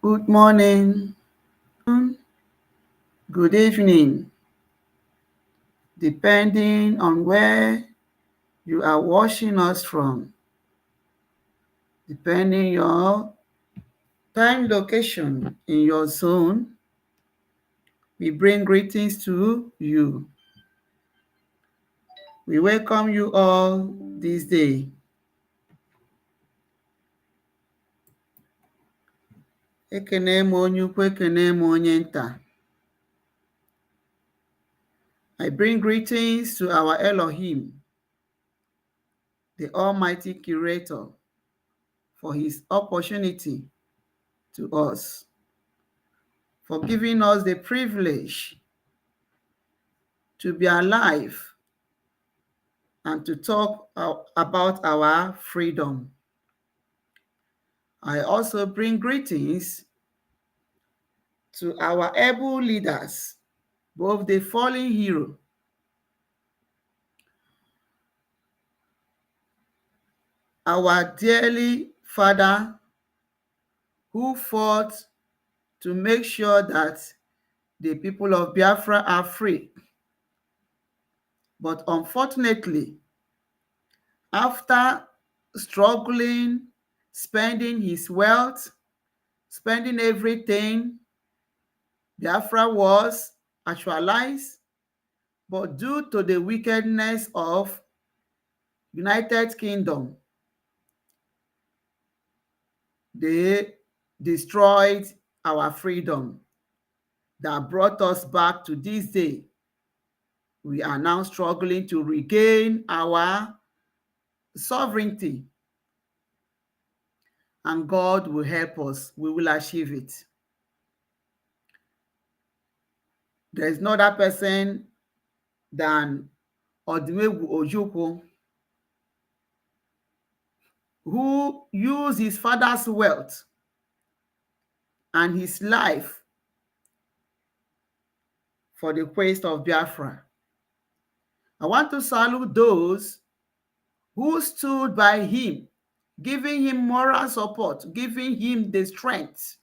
Good morning, good evening, depending on where you are watching us from, depending your time location in your zone. We bring greetings to you. We welcome you all this day. Ekene m onye ukwu, ekene m onye nta. I bring greetings to our Elohim, the Almighty Curator, for his opportunity to us, for giving us the privilege to be alive and to talk about our freedom. I also bring greetings to our able leaders, both the fallen hero, our dearly father who fought to make sure that the people of Biafra are free. But unfortunately, after struggling, spending his wealth, spending everything, Biafra was actualized, but due to the wickedness of United Kingdom, they destroyed our freedom that brought us back to this day. We are now struggling to regain our sovereignty, and God will help us. We will achieve it. There is no other person than Odumegwu Ojukwu, who used his father's wealth and his life for the quest of Biafra. I want to salute those who stood by him, giving him moral support, giving him the strength.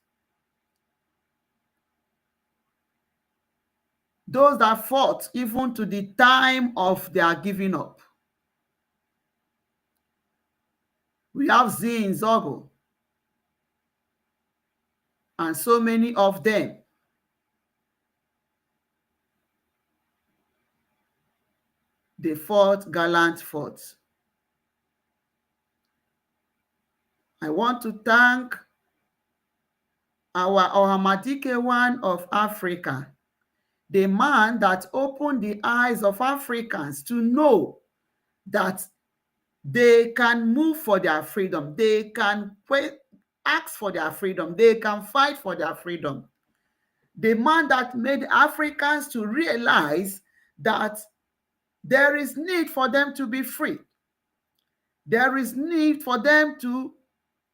Those that fought even to the time of their giving up. We have Zin Zogo and so many of them. They fought gallant fights. I want to thank our Ohamadike one of Africa, the man that opened the eyes of Africans to know that they can move for their freedom, they can ask for their freedom, they can fight for their freedom. The man that made Africans to realize that there is need for them to be free. There is need for them to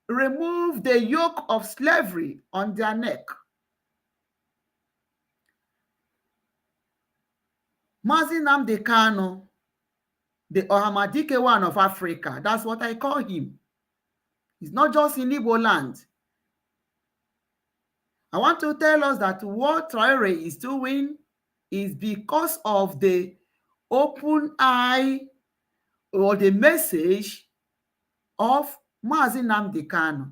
remove the yoke of slavery on their neck. Mazi Nnamdi Kanu, the Ohamadike one of Africa, that's what I call him. He's not just in Igbo land. I want to tell us that what Traore is doing is because of the open eye or the message of Mazi Nnamdi Kanu.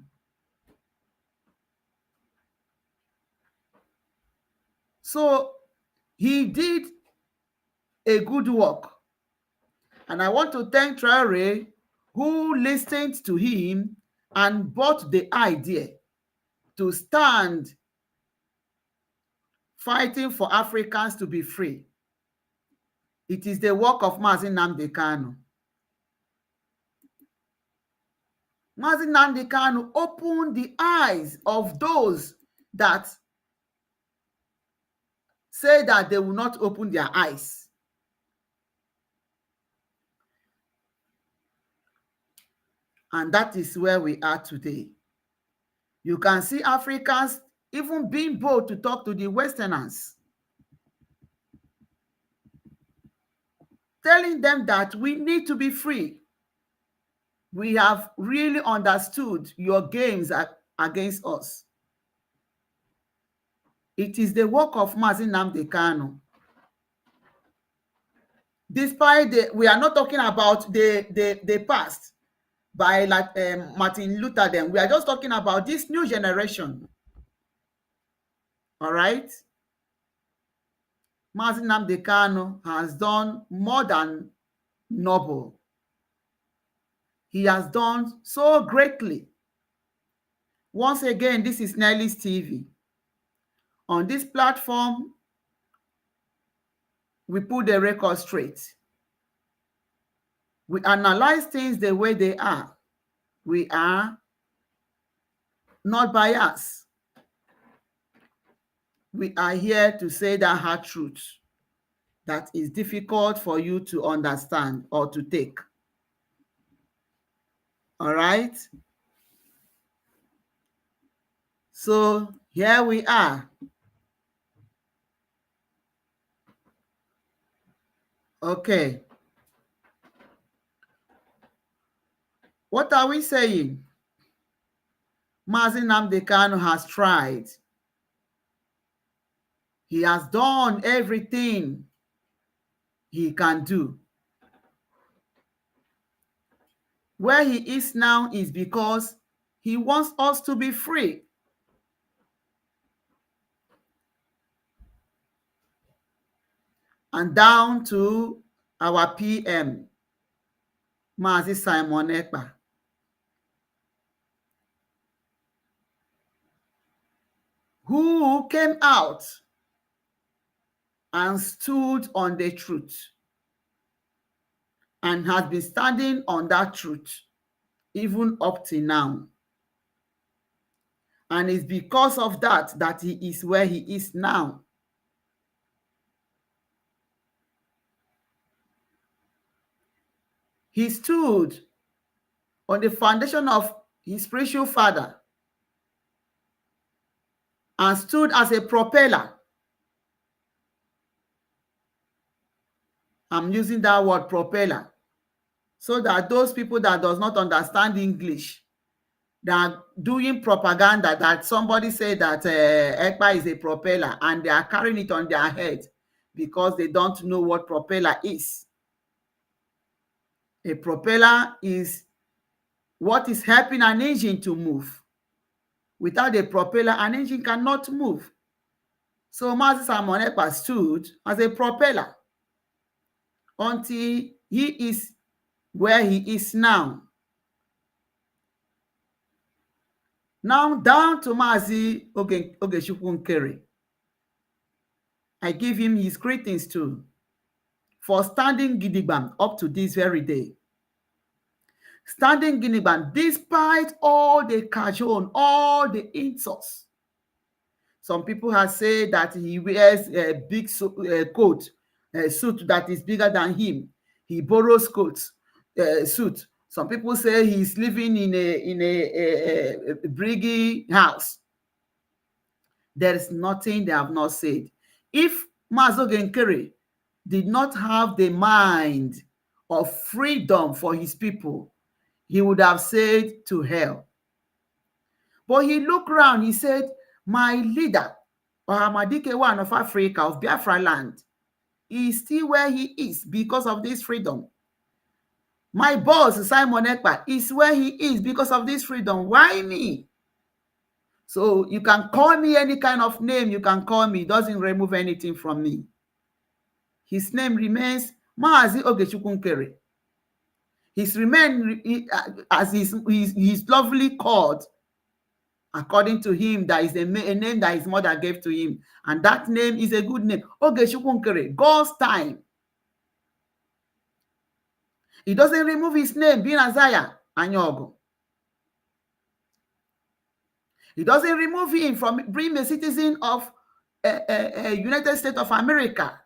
So he did a good work. And I want to thank Traore, who listened to him and bought the idea to stand fighting for Africans to be free. It is the work of Mazi Nnamdi Kanu. Mazi Nnamdi Kanu opened the eyes of those that say that they will not open their eyes. And that is where we are today. You can see Africans even being bold to talk to the Westerners, telling them that we need to be free. We have really understood your games against us. It is the work of Mazi Nnamdi Kanu. Despite we are not talking about the past by like Martin Luther then. We are just talking about this new generation. All right? Mazi Nnamdi Kanu has done more than noble. He has done so greatly. Once again, this is Nelly's TV. On this platform, we put the record straight. We analyze things the way they are. We are not biased. We are here to say that hard truth that is difficult for you to understand or to take. All right? So here we are. Okay. What are we saying? Mazi Nnamdi Kanu has tried. He has done everything he can do. Where he is now is because he wants us to be free. And down to our PM, Mazi Simon Ekpa. Who came out and stood on the truth and has been standing on that truth even up to now. And it's because of that that he is where he is now. He stood on the foundation of his spiritual father and stood as a propeller. I'm using that word propeller so that those people that does not understand English, they are doing propaganda that somebody said that Ekpa is a propeller and they are carrying it on their head because they don't know what propeller is. A propeller is what is helping an engine to move. Without a propeller, an engine cannot move. So Mazi Simon Ekpa stood as a propeller until he is where he is now. Now down to Mazi Ogechukwu Nkere. I give him his greetings too for standing gidigbam up to this very day. Standing gidigbam despite all the cajole, all the insults. Some people have said that he wears a big coat, a suit that is bigger than him. He borrows coats, suit. Some people say he's living in a briggy house. There is nothing they have not said. If Mazi Nkere did not have the mind of freedom for his people, he would have said to hell. But he looked around, he said, my leader, Ohamadike one of Africa, of Biafra land, is still where he is because of this freedom. My boss, Simon Ekpa, is where he is because of this freedom. Why me? So you can call me any kind of name you can call me. It doesn't remove anything from me. His name remains Mazi Ogechukwu Nkere. He's remained as he's lovely called. According to him, that is a name that his mother gave to him. And that name is a good name. Ogechukwu Nkere, God's time. He doesn't remove his name, being Isaiah Anyogo. He doesn't remove him from being a citizen of United States of America.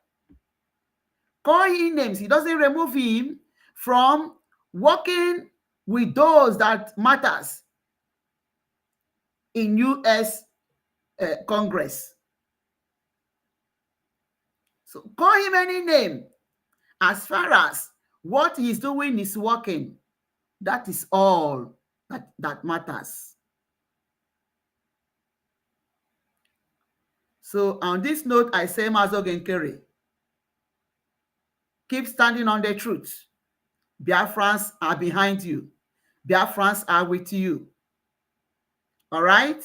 Call him names. He doesn't remove him from working with those that matters in U.S. Congress. So call him any name. As far as what he's doing is working, that is all that matters. So on this note, I say Mazo Genkere, keep standing on the truth. Biafrans are behind you. Biafrans are with you. All right?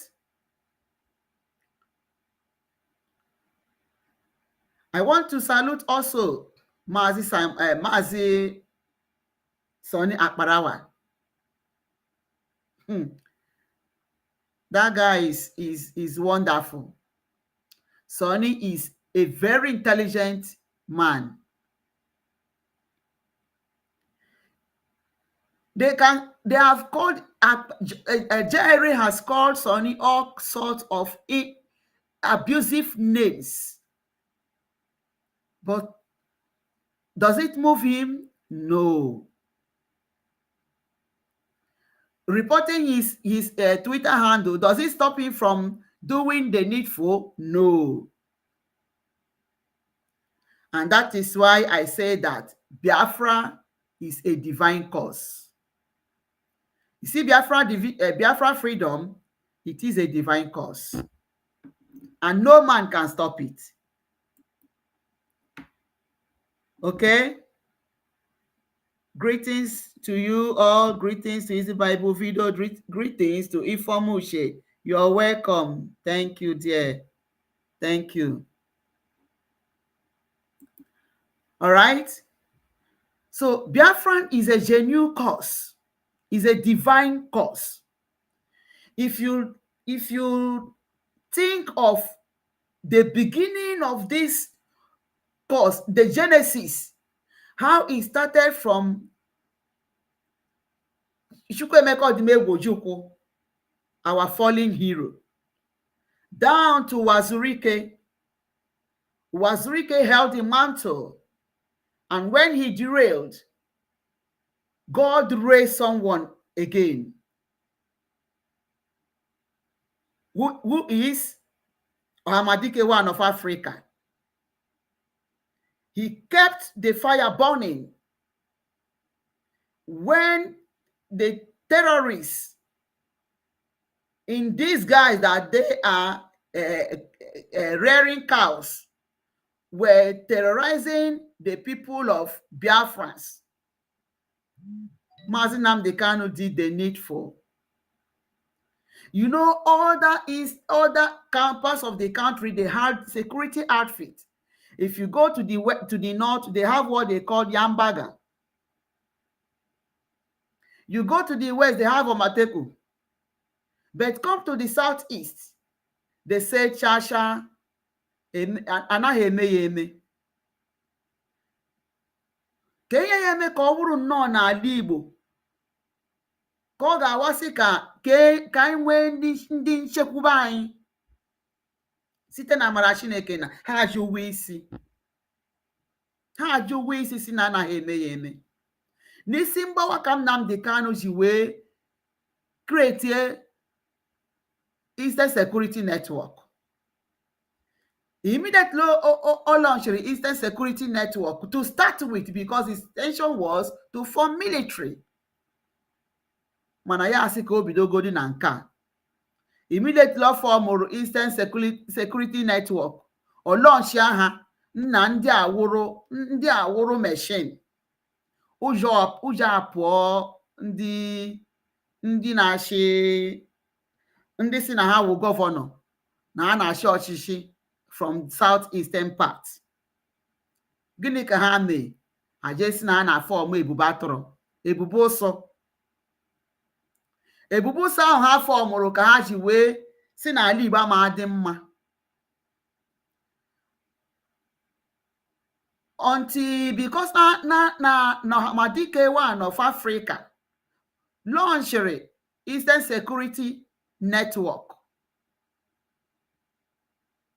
I want to salute also Mazi Sonny Akparawa. That guy is wonderful. Sonny is a very intelligent man. They have called Jerry has called Sonny all sorts of abusive names. But does it move him? No. Reporting his Twitter handle, does it stop him from doing the needful? No. And that is why I say that Biafra is a divine cause. You see, Biafra freedom, it is a divine cause. And no man can stop it. Okay? Greetings to you all. Greetings to Easy Bible Video. Greetings to Ifomushe. You're welcome. Thank you, dear. Thank you. All right? So Biafran is a genuine cause. Is a divine cause. If you think of the beginning of this cause, the genesis, how it started from Chukwuemeka Odimegwu, our fallen hero, down to Wazurike. Wazurike held the mantle, and when he derailed, God raised someone again. Who is Ohamadike one of Africa. He kept the fire burning when the terrorists, in disguise that they are rearing cows, were terrorizing the people of Biafrans. Mazi Nnamdi Kanu did the needful. You know, other campus of the country, they had security outfit. If you go to the north, they have what they call Yambaga. You go to the west, they have Omateku. But come to the southeast, they say Chasha, anaghị eme ya eme. Ka ihe ya eme ka ọ bụrụ nnọọ n'ala Igbo, ka ọ ga-awasị ka anyị nwee ndị nchekwube anyị site na amara Chineke na ha ajụwa isi si na anaghị eme ya eme. N'isi mgbawa ka Nnamdi Kanu ji wee create Eastern Security Network. Immediately launched the Eastern Security Network to start with, because his intention was to form military. Mana ya asị ka o bidogodi na nke a. Immediately formed Eastern Security Network. O launch ha nna ndị awụrụ machine. Ụjọ apụọ ndị na-achị, ndị si na ha wụ gọvanọ na ha na-achị ọchịchị from southeastern part. Gịnị ka ha mee? Ha jee si na ha na-afọm ebube atụrụ, ebube ụsọ. Ebube ụsọ ahụ ha fọmụrụ ka ha ji wee si na ala Igbo ama dị mma. Until because na Ohamadike one of Africa launched Eastern Security Network.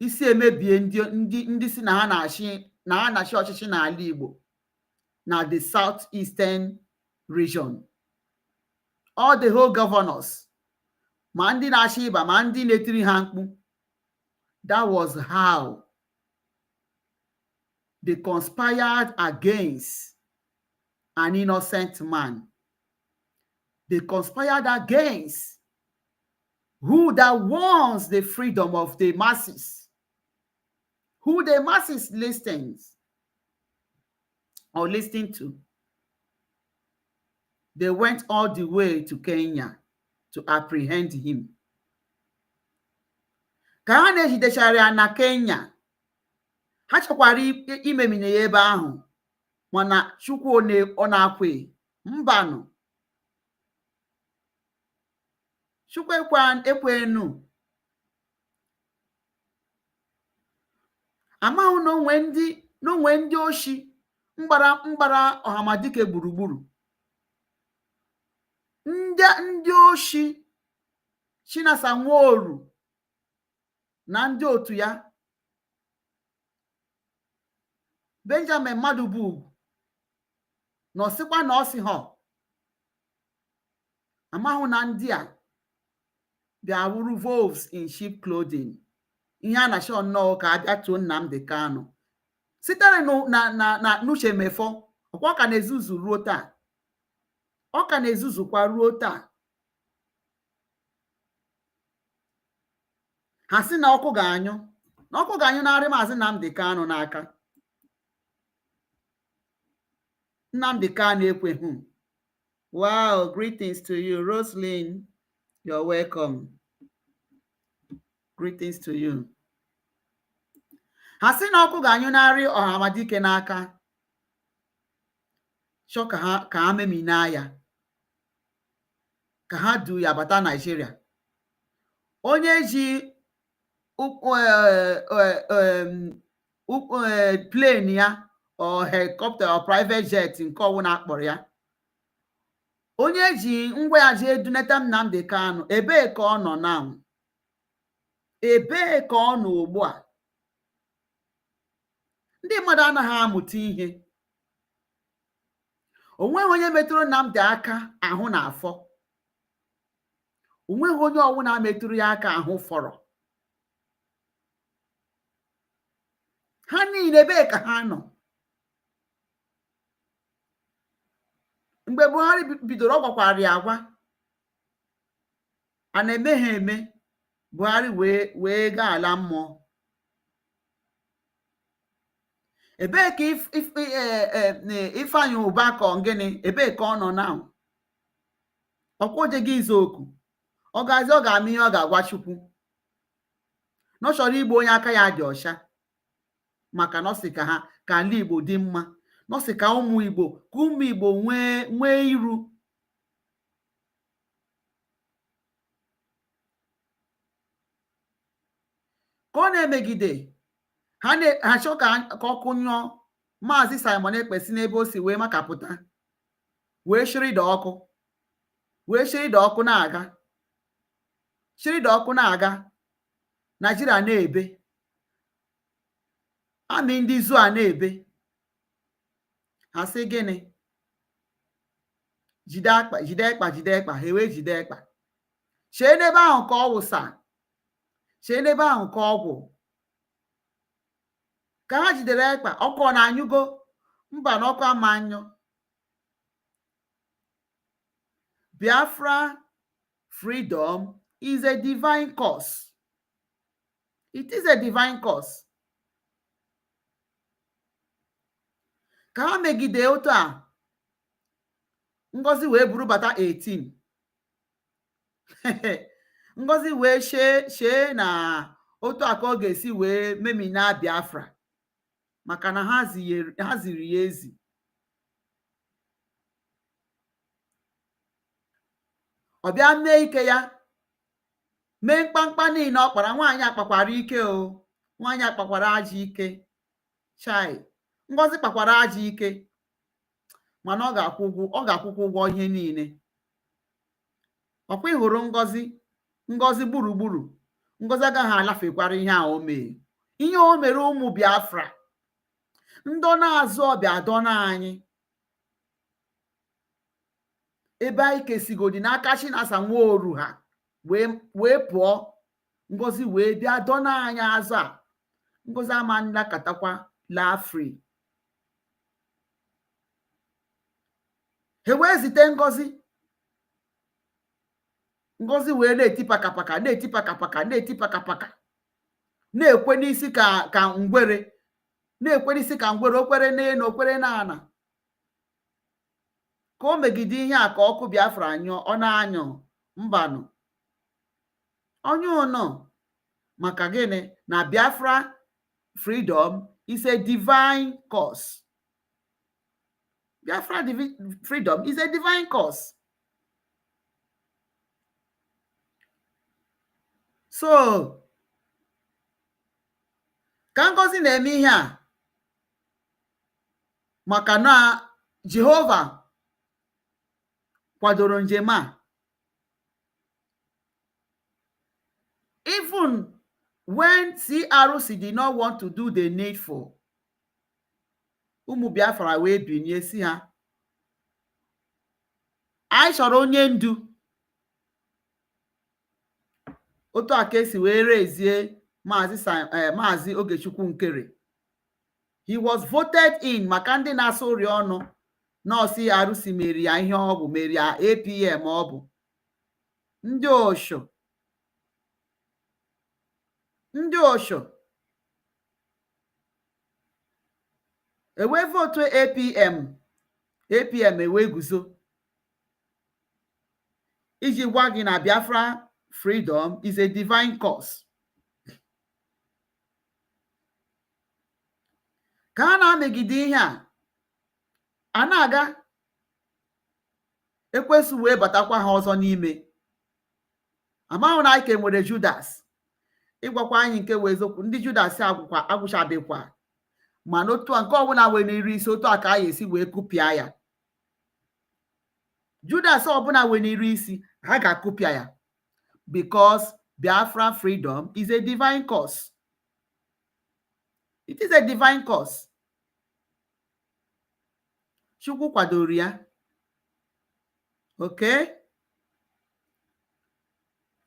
Isi emebie ndị si na ha na-achị ọchịchị n'ala Igbo na the southeastern region. All the whole governors, ma ndị na-achị ịba ma ndị na-etiri ha mkpu. That was how they conspired against an innocent man. They conspired against who that wants the freedom of the masses. who the masses listens or listening to. They went all the way to Kenya to apprehend him. Ka ha na-ejidechara ya na Kenya, ha chọkwara imemine ya ebe ahụ, mana Chukwu ọ na-akwe mbanụ. Chukwu ekwenu. Amahụ na onwe ndị oshi mgbara Ọhamadike gburugburu. Ndị oshi Chinasa Nworu na ndị otu ya, Benjamin Madụbugwu na ọsịkwa na ọsị ha. Amahụ na ndị a bịa wuru wolves in sheep clothing. Ihe a na-achọ nnọọ ka abịa tuo Nnamdi Kanu sitere na n'uche mefọ. Ọkwa ka na-ezuzu ruo taa, ọ ka na-ezuzukwa ruo taa. Ha sị na ọkụ ga-anyụ narị Maazị Nnamdi Kanu n'aka. Nnamdi Kanu ekweghị. Wow, greetings to you, Roslyn. You're welcome. Greetings to you. Ha sị na ọkụ ga-anyụ narị Ọhamadike n'aka. Chọ ka ha memina ya, ka ha du ya bata Nigeria. Onye ji plane ya or helicopter or private jet nke ọwụna akpọrọ ya, onye ji ngwa ya jee duneta Nnamdi Kanu, ebee ka ọ nọ na? Ebee ka ọ nọ ugbu a? Ndị mmadụ anaghị amụta ihe. Onweghị onye metụrụ Nnamdi aka ahụ na afọ. Onweghị onye ọbụla metụrụ ya aka ahụ fọrọ. Ha niile ebee ka ha nọ? Mgbe Buhari bidoro, ọ gwakwara ya agwa, a na-eme ha eme, Buhari wee gaa ala mmụọ. Ebee ka Ifeanyi Ubaka Ogene, ebee ka ọ nọ na? Ọkwa oje gị izu oku, ọ ga-ama ihe ọ ga-agwa Chukwu. Na ọ chọrọ igbu onye aka ya dị ọcha, maka na ọ sị ka ala Igbo dị mma, na ọ sị ka ụmụ Igbo nwee iru. Ka ọ na-emegide, ha chọọ ka ọkụ nyụọ Maazị Simon Ekpesi n'ebe o si wee makapụta, wee shirida ọkụ na-aga, Naịjirịa na-ebe, amị ndị ZUA na-ebe. Ha sị gịnị? Jide ekpa, ha wee jide ekpa. Chee n'ebe ahụ ka ọ wụsa, chee n'ebe ahụ ka ọ gwụ. Ka ha jidere ekpa, ọkụ ọ na-anyụgo? Mba, na ọkụ ama anyụ. Biafra freedom is a divine cause. It is a divine cause. Ka ha megide otu a, Ngozi wee buru bata 18. Ngozi wee shee na otu a ka ọ ga-esi wee memina Biafra, maka na ha ziri ya ezi. Ọ bịa mee ike ya, mee mkpamkpa niile ọ kpara. Nwaanyị akpakwara ike o, nwaanyị akpakwara ajọ ike. Chai, Ngozi kpakwara ajọ ike, mana ọ ga-akwụkwọ ụgwọ ihe niile. Ọkwa ịhụrụ Ngozi gburugburu, Ngozi agaghị alafekwara ihe a o mee. Ihe o mere ụmụ Biafra, ndị na-azụ ọbịa adọna anyị. Ebe anyị kesigodi n'aka Chinasa Nworu ha wee pụọ, Ngozi wee bịa dọna anyị azụ a. Ngozi ama nnakatakwa laa free. Ha wee zite Ngozi wee na-eti pakapaka. na-ekwe n'isi ka ngwere, na-ekwe n'isi ka ngwere, okwere n'elu, okwere n'ana. Ka o megide ihe a ka ọkụ Biafra anyụọ, ọ na-anyụ mbanụ onye ụnọ. Maka gịnị? Na Biafra freedom is a divine cause. Biafra freedom is a divine cause. So ka Ngozi na-eme ihe a maka na Jehova kwadoro njem a. Even when CRC did not want to do the needful, ụmụ Biafra wee binye si ha, anyị chọrọ onye ndu. Otu a ka esi wee rezie Maazị Ogechukwu Nkere. He was voted in maka ndị na-asụ uri ọnụ na CRC meri ya ihe ọ bụ, meri ya APM ọ bụ. Ndị osho ewe votu APM ewe guzo iji gwa gị na Biafra freedom is a divine cause. Ka a na-amegide ihe a na-aga, Ekwensu wee batakwa ha ọzọ n'ime. Amahụ na ike nwere Judas. Ịgwakwa anyị nke wee eziokwu, ndị Judas agwụchabekwa, mana otu a nke ọbụla wee n'iri isi, otu a ka anyị esi wee kụpịa ya. Judas ọbụla wee n'iri isi, ha ga-akụpịa ya, because Biafra freedom is a divine cause. It is a divine cause. Chukwu kwadoro ya. Okay?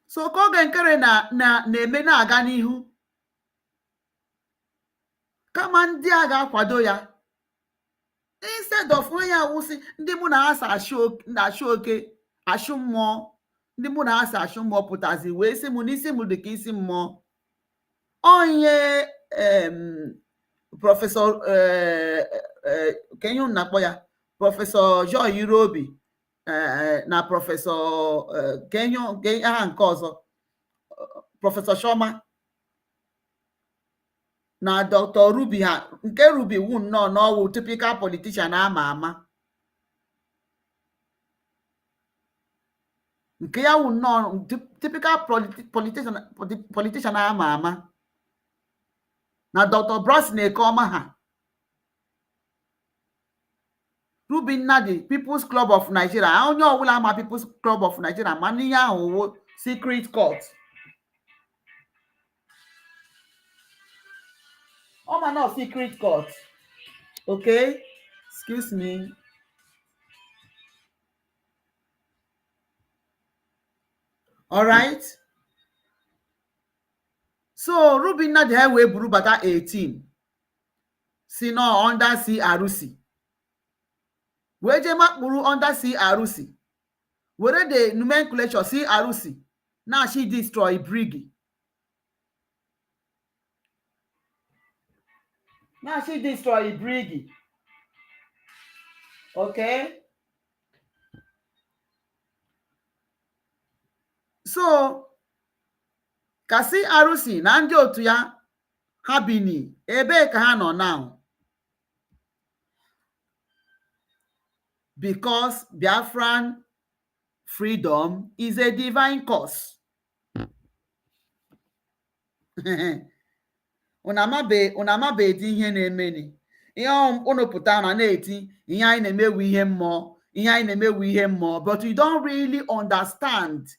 So ka oge Nkere na-eme na-aga n'ihu, kama ndị a ga-akwado ya, instead of onye awụsị ndị mụ na ha sa achụ oke achụ mmụọ, ndị mụ na ha sa achụ mmụọ pụtazi wee sị m n'isi m dị ka isi mmụọ. Onye prọfesọ kenye unu na-akpọ ya, prọfesọ Joy Irobi na prọfesọ kenye aha nke ọzọ, prọfesọ Shoma na Dr. Ruby ha, nke Ruby wu nnọọ n'ọwụ typical politician ama ama, nke ya wu nnọọ typical politician ama ama, na Dr. Bras na-eke ọma ha. Ruby Nnadi, People's Club of Nigeria, onye ọbụla ama People's Club of Nigeria ma n'ihe ahụ wo secret court. Ọma na secret court. Okay? Excuse me. All right? So Ruby Nnadi ha wee buru bata 18 si no under CRC. Wee je makpuru under CRC. Were the nomenclature CRC na she destroy Brigi. Na she destroy Brigi. Okay? So ka CRC na ndị otu ya ha bini ebe ka ha nọ now, because Biafran freedom is a divine cause. Unamabeghị ihe na-emeni, ihe unu pụta na-eti ihe anyị na-emewu ihe mmụọ, ihe anyị na-emewu ihe mmụọ, but you don't really understand.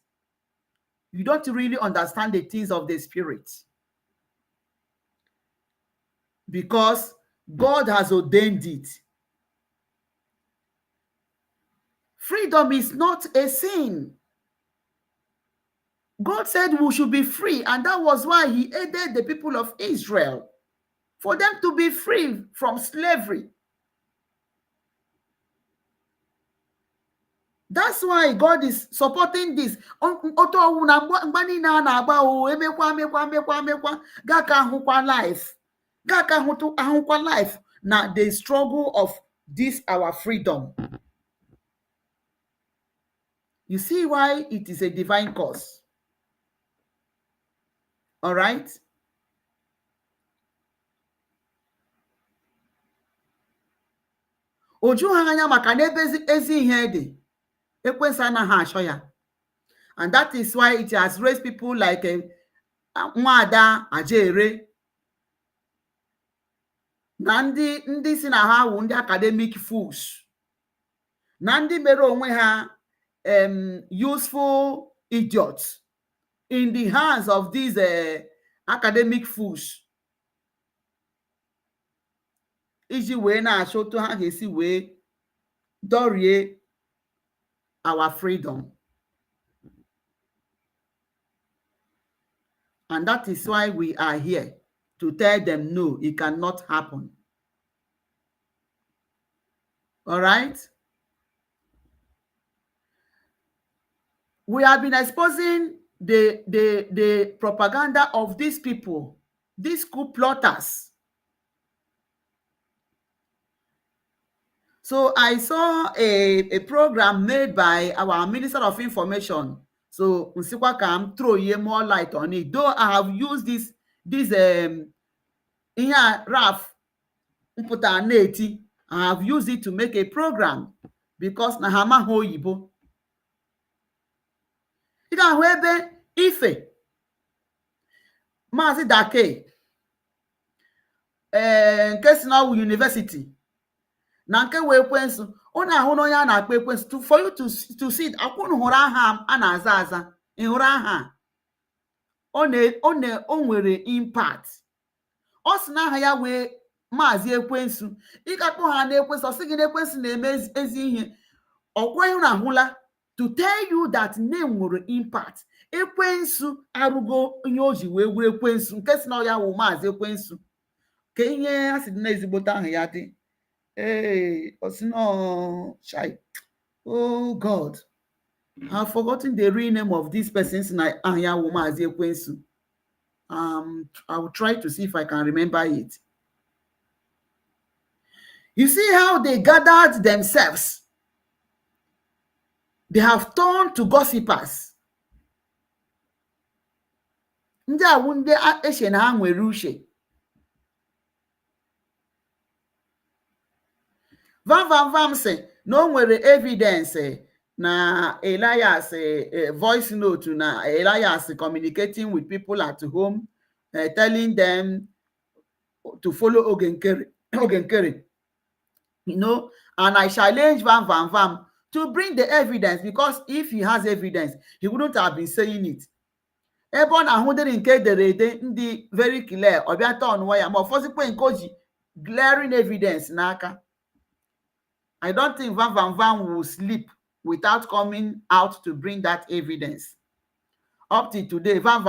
You don't really understand the things of the spirit, because God has ordained it. Freedom is not a sin. God said we should be free, and that was why he aided the people of Israel, for them to be free from slavery. That's why God is supporting this. Oto na mgbani na na-agba o emekwa gaka ahụkwa life. Gaka ahụkwa life na the struggle of this our freedom. You see why it is a divine cause. All right? Oju ha anya maka na ebe ezi ihe dị. Ekwensu anaghị achọ ya. And that is why it has raised people like Nwada Ajere na ndị si na ha wụ ndị academic fools na ndị mere onwe ha useful idiots in the hands of these academic fools iji wee na-achọ otu ha ga-esi wee dorie our freedom. And that is why we are here, to tell them no, it cannot happen. All right? We have been exposing the propaganda of these people, these coup plotters. So I saw a program made by our Minister of Information. So Nsikwa can throw more light on it. Though I have used this Raf Mputa Neti, I have used it to make a program because na hama hoyibo. Ida webe Ife Mazi Dake nke si na university na nke wee Ekwensu ọ na-ahụ na onye a na-akpọ Ekwensu for you to see it. Akwụnụ hụrụ aha a na-aza aza ị hụrụ aha o nwere impact. Ọ sị na aha ya wee Maazị Ekwensu ị ga-akpọ ha na Ekwensu ọ sị gị na Ekwensu na-eme ezi ihe ọkwa ịhụ na ahụla to tell you that name nwere impact. Ekwensu arụgo ihe o ji wee gwuru Ekwensu nke si na ya wụ Maazị Ekwensu ka ihe a sị na ezigbote aha ya dị. Chai. Oh God, I've forgotten the real name of this person. Anya Maazị Ekwensu. I will try to see if I can remember it. You see how they gathered themselves. They have turned to gossipers. Ndị awụ ndị eshe na ha nwere uche. Vam say no nwere evidence na Elias voice note na Elias communicating with people at home, telling them to follow Ogenkere. You know, and I challenge Vam to bring the evidence, because if he has evidence, he wouldn't have been saying it. Ebe na ahụ dịrị nke ederede ndị very clear ọbịa turn waya ma ọfọzikwa nke o ji glaring evidence n'aka. I don't think Van will sleep without coming out to bring that evidence. Up to today, Van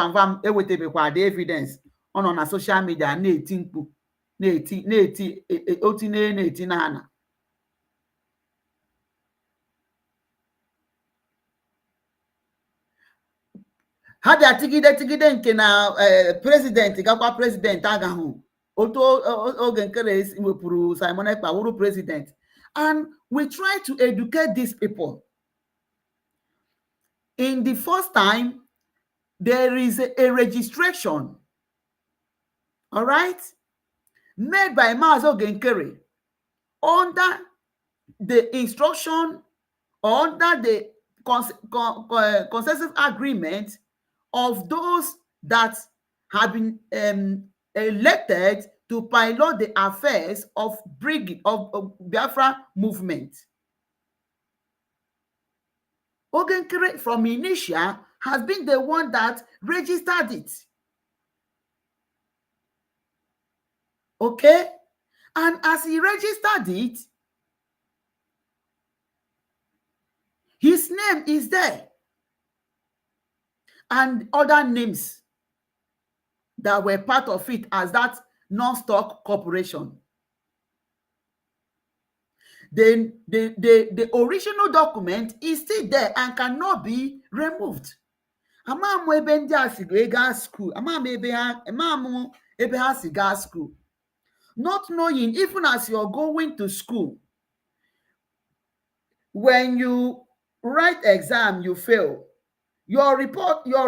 ewetebekwa the evidence on a social media na-eti mkpu na-eti n'ana. Ha bịa tigide nke na president gakwa president agahụ otu Ogenkere wepụrụ Simon Ekpa wụrụ president. And we try to educate these people. In the first time, there is a registration, all right, made by Maazị Ogenkere under the instruction or under the consensus agreement of those that have been elected to pilot the affairs of Biafra movement. Ogenkere from initial has been the one that registered it. Okay? And as he registered it, his name is there. And other names that were part of it as that non-stock corporation. the original document is still there and cannot be removed. Ama m ebe ndị a si wee gaa school, ama m ebe ha si gaa school, not knowing even as you're going to school, when you write exam, you fail, your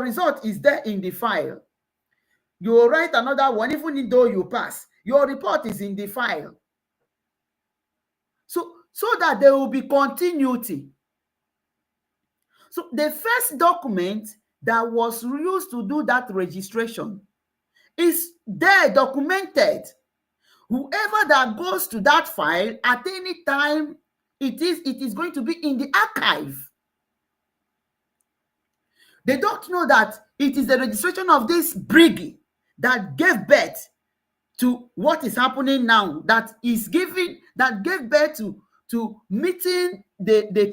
result is there in the file. You write another one, even though you pass, your report is in the file. So that there will be continuity. So the first document that was used to do that registration is there documented. Whoever that goes to that file at any time, it is going to be in the archive. They don't know that it is the registration of this brigade that gave birth to what is happening now, that gave birth to meeting the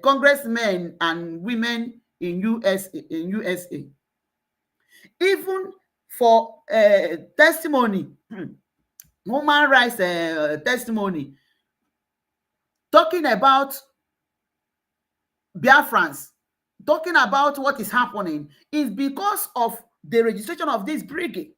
congressmen and women in USA. Even for testimony, human rights testimony, talking about Biafrans, talking about what is happening, is because of the registration of this brigade.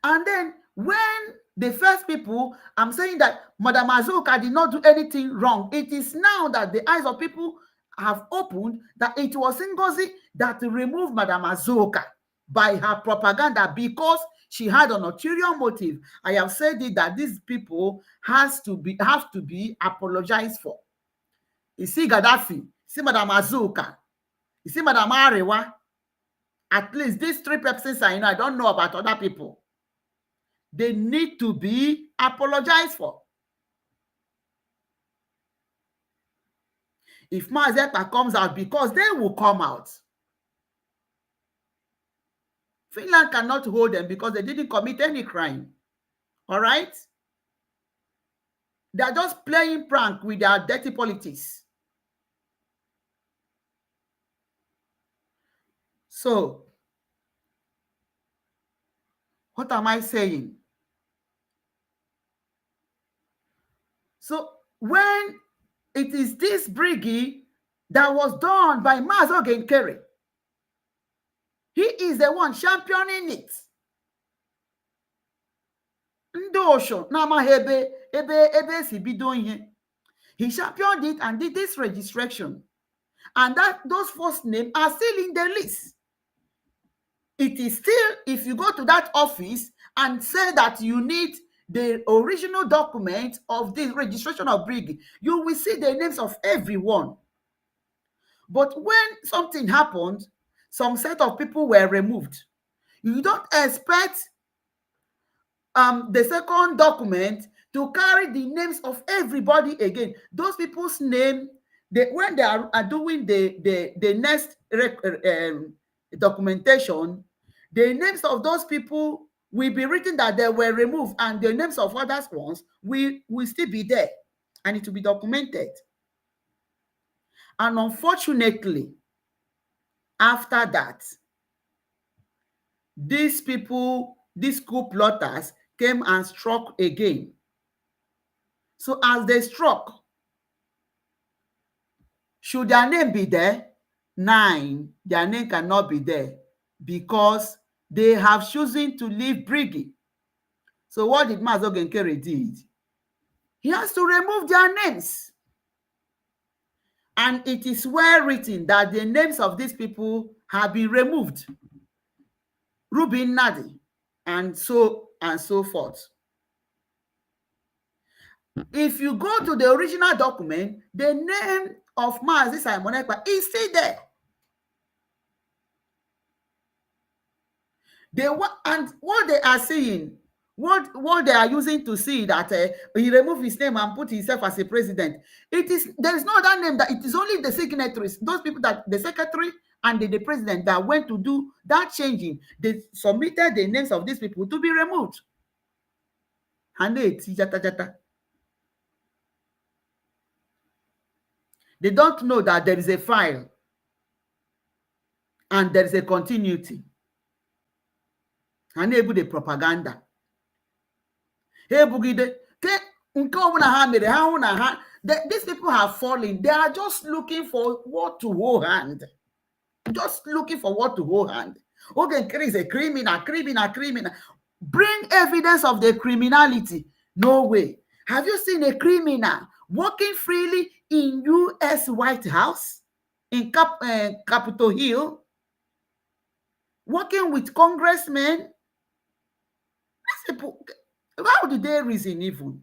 And then when the first people, I'm saying that Madam Azuka did not do anything wrong. It is now that the eyes of people have opened that it was Ngozi that removed Madam Azuka by her propaganda because she had an ulterior motive. I have said it that these people have to be apologized for. You see Gaddafi, you see Madam Azuka, you see Madam Arewa. At least these three persons I don't know about other people. They need to be apologized for. If Mazeppa comes out, because they will come out. Finland cannot hold them because they didn't commit any crime. All right? They are just playing prank with their dirty politics. So, what am I saying? So, when it is this brigade that was done by Mazo Genkere, he is the one championing it. Ndosho, ebe si bido ihe. He championed it and did this registration. And those first names are still in the list. It is still, if you go to that office and say that you need the original document of the registration of brigade, you will see the names of everyone. But when something happened, some set of people were removed. You don't expect the second document to carry the names of everybody again. Those people's name, when they are doing the next documentation, the names of those people will be written that they were removed, and the names of others ones will still be there, and it will be documented. And unfortunately, after that, these people, these coup plotters, came and struck again. So as they struck, should their name be there? 9, their name cannot be there because they have chosen to leave brigade. So what did Mazo Genkere did? He has to remove their names. And it is well written that the names of these people have been removed. Rubin Nadi, and so forth. If you go to the original document, the name of Mazi Simon Ekpa is still there. And what they are saying, what they are using to see that he removed his name and put himself as a president, there is no other name, that it is only the signatories, those people, that the secretary and the president that went to do that changing, they submitted the names of these people to be removed. And they don't know that there is a file and there is a continuity. And able the propaganda. These people have fallen. They are just looking for what to hold hand. Just looking for what to hold hand. Okay, is a criminal. Bring evidence of the criminality. No way. Have you seen a criminal walking freely in U.S. White House, in Capitol Hill, working with congressmen? How do they reason even?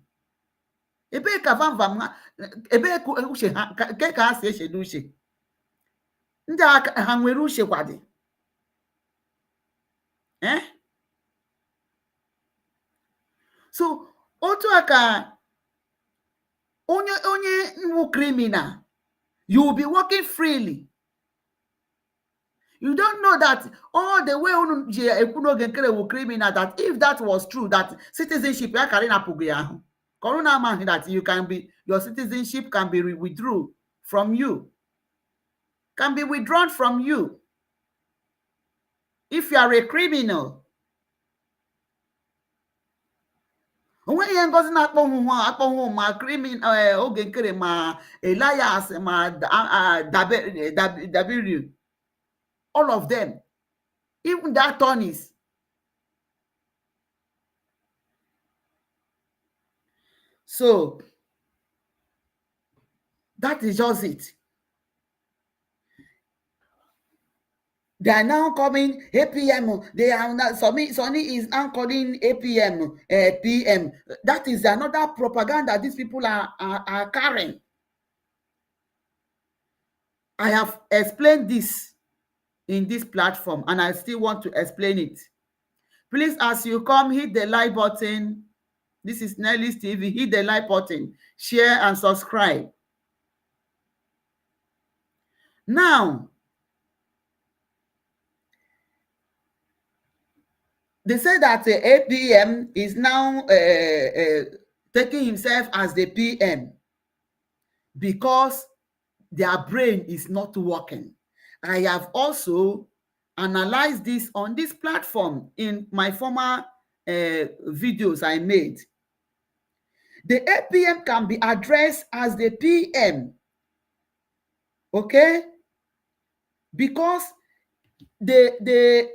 Ebe ka uche ha ka ha si echedo uche. Ndị ha nwere uche kwadi. So otu aka onye nwu criminal, you will be working freely. You don't know that all the way criminal, that if that was true, that citizenship corona man, that you can be, your citizenship can be withdrawn from you, can be withdrawn from you if you are a criminal. When you ngozi na-akpọ ma criminal oge nkere ma Elias ma Dabiru, all of them, even the attorneys. So that is just it. They are now coming APM. They are now, Sonny is now calling APM PM. That is another propaganda these people are carrying. I have explained this in this platform, and I still want to explain it. Please, as you come, hit the like button. This is Nelly's TV. Hit the like button, share and subscribe. Now, they say that the APM is now taking himself as the PM because their brain is not working. I have also analyzed this on this platform in my former videos I made. The APM can be addressed as the PM, okay? Because the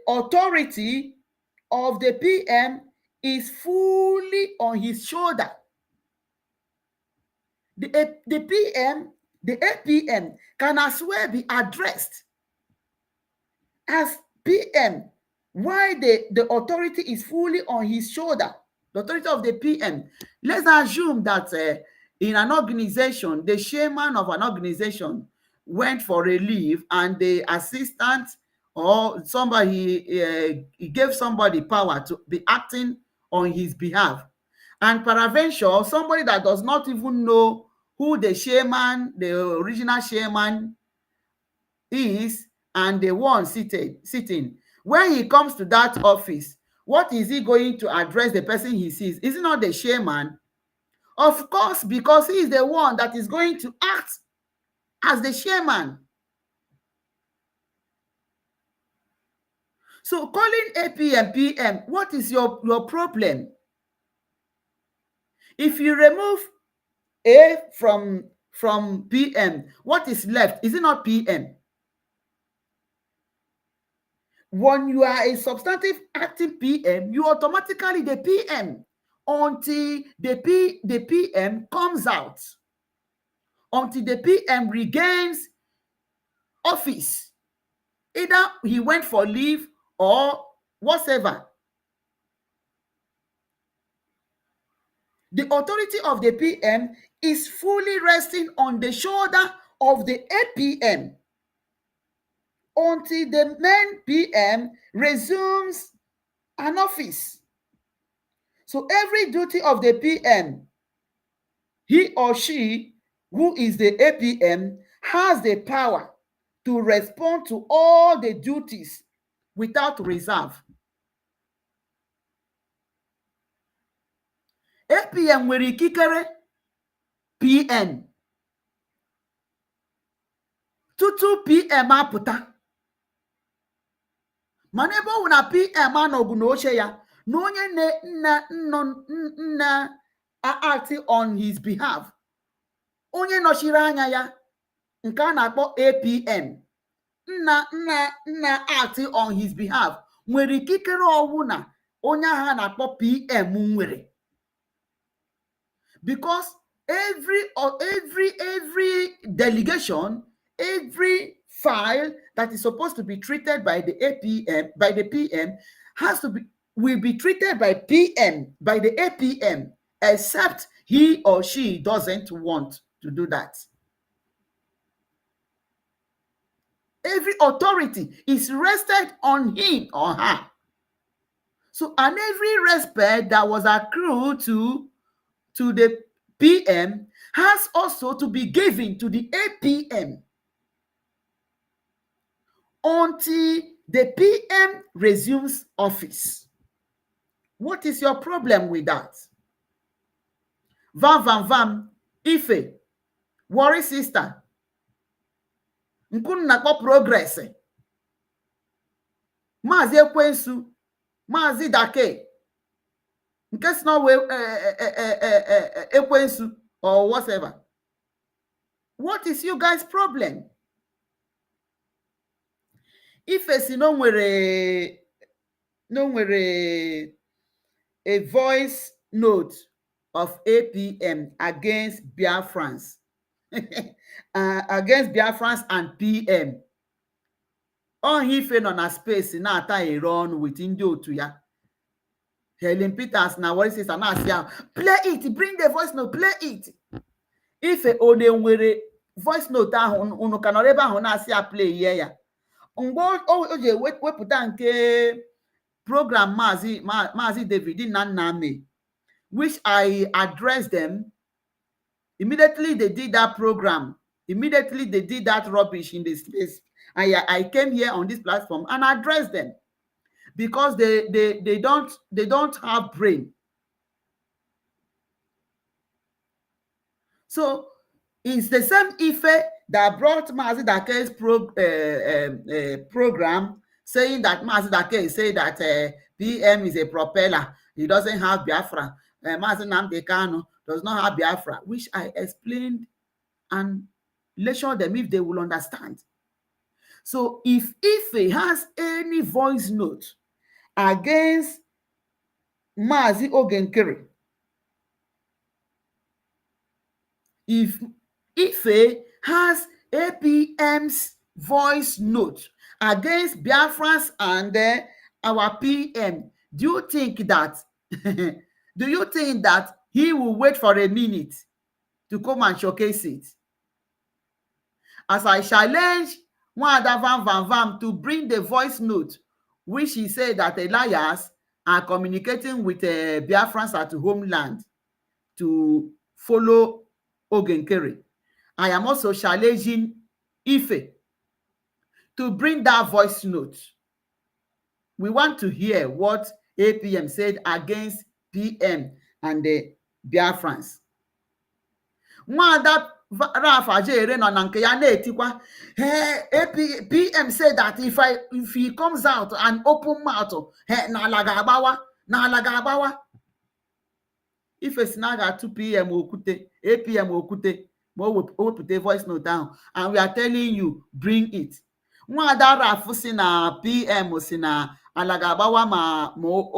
authority of the PM is fully on his shoulder. The PM, the APM can as well be addressed as PM. Why the authority is fully on his shoulder, the authority of the PM. Let's assume that in an organization, the chairman of an organization went for a leave, and the assistant or somebody he gave somebody power to be acting on his behalf, and peradventure somebody that does not even know who the chairman, the original chairman is, and the one sitting, when he comes to that office, what is he going to address the person he sees? Is it not the chairman? Of course, because he is the one that is going to act as the chairman. So calling APM PM, what is your problem? If you remove A from PM, what is left? Is it not PM? When you are a substantive acting PM, you automatically the PM until the PM comes out, until the PM regains office. Either he went for leave or whatever. The authority of the PM is fully resting on the shoulder of the APM until the main PM resumes an office. So every duty of the PM, he or she who is the APM has the power to respond to all the duties without reserve. APM nwere ikikere PN tutu PM apụta. Mana ebe ọ bụ na PM anọbụ n'oche ya, na onye na act on his behalf, onye nọchiri anya ya nke a na-akpọ APM nna act on his behalf nwere ikikere ọwụ na onye ahụ a na-akpọ PM nwere, because every delegation, every file that is supposed to be treated by the PM will be treated by the APM, except he or she doesn't want to do that. Every authority is rested on him or her. So, and every respect that was accrued to the PM has also to be given to the APM until the PM resumes office. What is your problem with that? Vam, Ife, Worry Sister, Nkunakpo Progress, Mazi Ekwensu, Mazi Dake, nke si na Ekwensu or whatever. What is you guys' problem? Ife si no nwere a voice note of APM against Biafrans, against Biafrans and PM. Ife nọ na space na-ata ere ọnụ with ndị otu ya. Helen Peters na Worry Sister na-asị ya, play it, bring the voice note, play it. Ife one nwere voice note ahụ unu ka nọrọ ebe ahụ na-asị ya play ihe ya. Mgbe o ji wepụta nke program Mazi David Nnanna, which I addressed them, immediately they did that program, immediately they did that rubbish in the space. I came here on this platform and addressed them because they don't have brain. So it's the same Ife that brought Mazi Dake's program, saying that Mazi Dake say that PM is a propeller. He doesn't have Biafra. Mazi Nnamdi Kanu does not have Biafra, which I explained and lectured them if they will understand. So if Ife has any voice note against Mazi Ogenkere, if Ife has APM's voice note against Biafrans and our PM, do you think that he will wait for a minute to come and showcase it? As I challenge Nwada Vam to bring the voice note, which he said that the liars are communicating with Biafrans at homeland to follow Ogenkere. I am also challenging Ife to bring that voice note. We want to hear what APM said against PM and the Biafrans. Nwada Rafa Jere nọ na nke ya na-etikwa, PM said that if he comes out and open mouth, n'ala ga-agbawa. Ife si na ga-atụ PM okwute, APM okwute, ma o wepụta voice note ahụ, and we are telling you, bring it. Nwada Rafa si na PM si na ala ga-agbawa ma ọ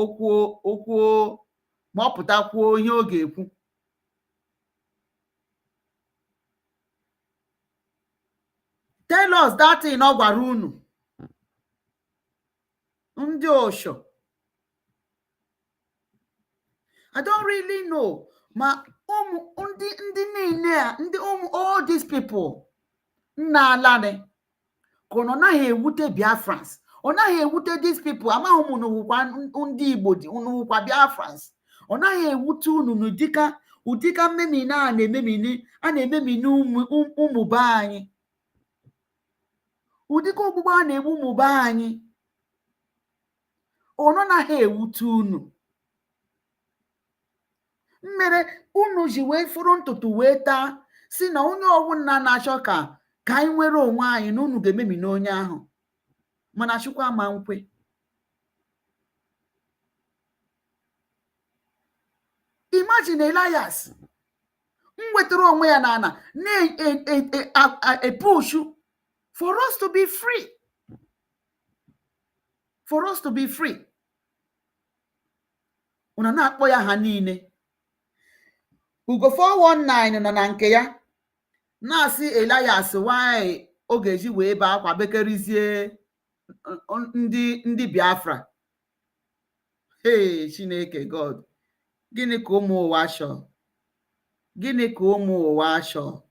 pụta kwuo ihe ọ ga-ekwu. Tell us that thing ọ gwara unu. Ndị Osho. I don't really know. Ma ndị niile all these people nna alani ka ọ naghị ewute Biafrans. Ọ naghị ewute these people. Amaghị m unu wụkwa ndị Igbo dị, unu wụkwa Biafrans. Ọ naghị ewute unu ụdịka mmemini a na-ememini ụmụ be anyị. Ụdịka ogbugbo a na-egbu ụmụ be anyị. Ọ naghị ewute unu. Mmere unu ji wee fụrụ ntutu wee taa si na onye ọbụla na-achọ ka anyị nwere onwe anyị na unu ga-ememi n'onye ahụ. Mana Chukwu ama nkwe. Imagine Elias nwetara onwe ya n'ala na-push for us to be free. For us to be free. Una na-akpọ ya ha niile. Ugo 419 nọ na nke ya na-asị Elias why ọ ga-eji wee bee akwa bekerizie ndị Biafra. Hey, Chineke God, gịnị ka ụmụ ụwa chọọ? Gịnị ka ụmụ ụwa chọọ?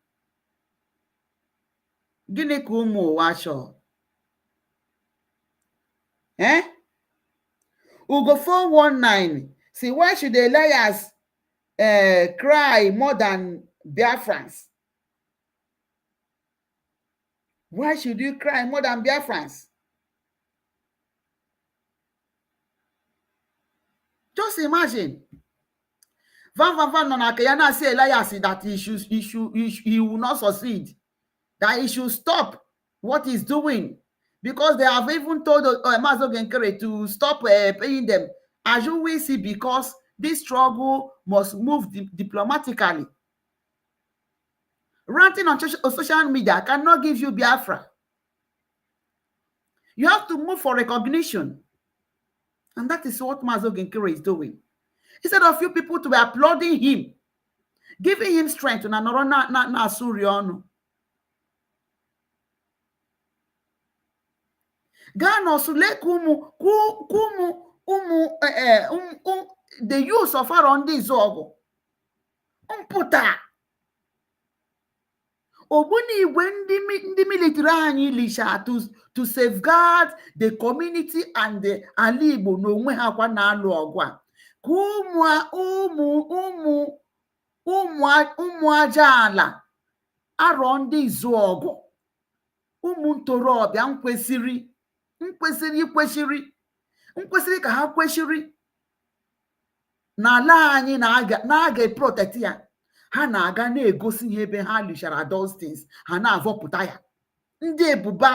Gịnị ka ụmụ ụwa chọọ? Ugo 419 see, why should Elias cry more than Biafrans? Why should you cry more than Biafrans? Just imagine. Van Nonakayana say Elias that he will not succeed, that he should stop what he's doing, because they have even told Mazo Genkere to stop paying them. As you will see, because this struggle must move diplomatically. Ranting on social media cannot give you Biafra. You have to move for recognition. And that is what Mazo Genkere is doing. Instead of you people to be applauding him, giving him strength, na Surion. Gano sule kumu the use of around this ogo. Umputa. Obuni when the military anyị lisha to safeguard the community and the alibo no nwe ha kwa na alụ ọgwa. Ụmụ aja ala arọ ndị izu ọgụ, ụmụ ntorobịa nkwesịrị ka ha kwesịrị n'ala anyị na-aga protect ya. Ha na-aga na-egosi ihe ebe ha lụchara those things, ha na-avọpụta ya. Ndị ebube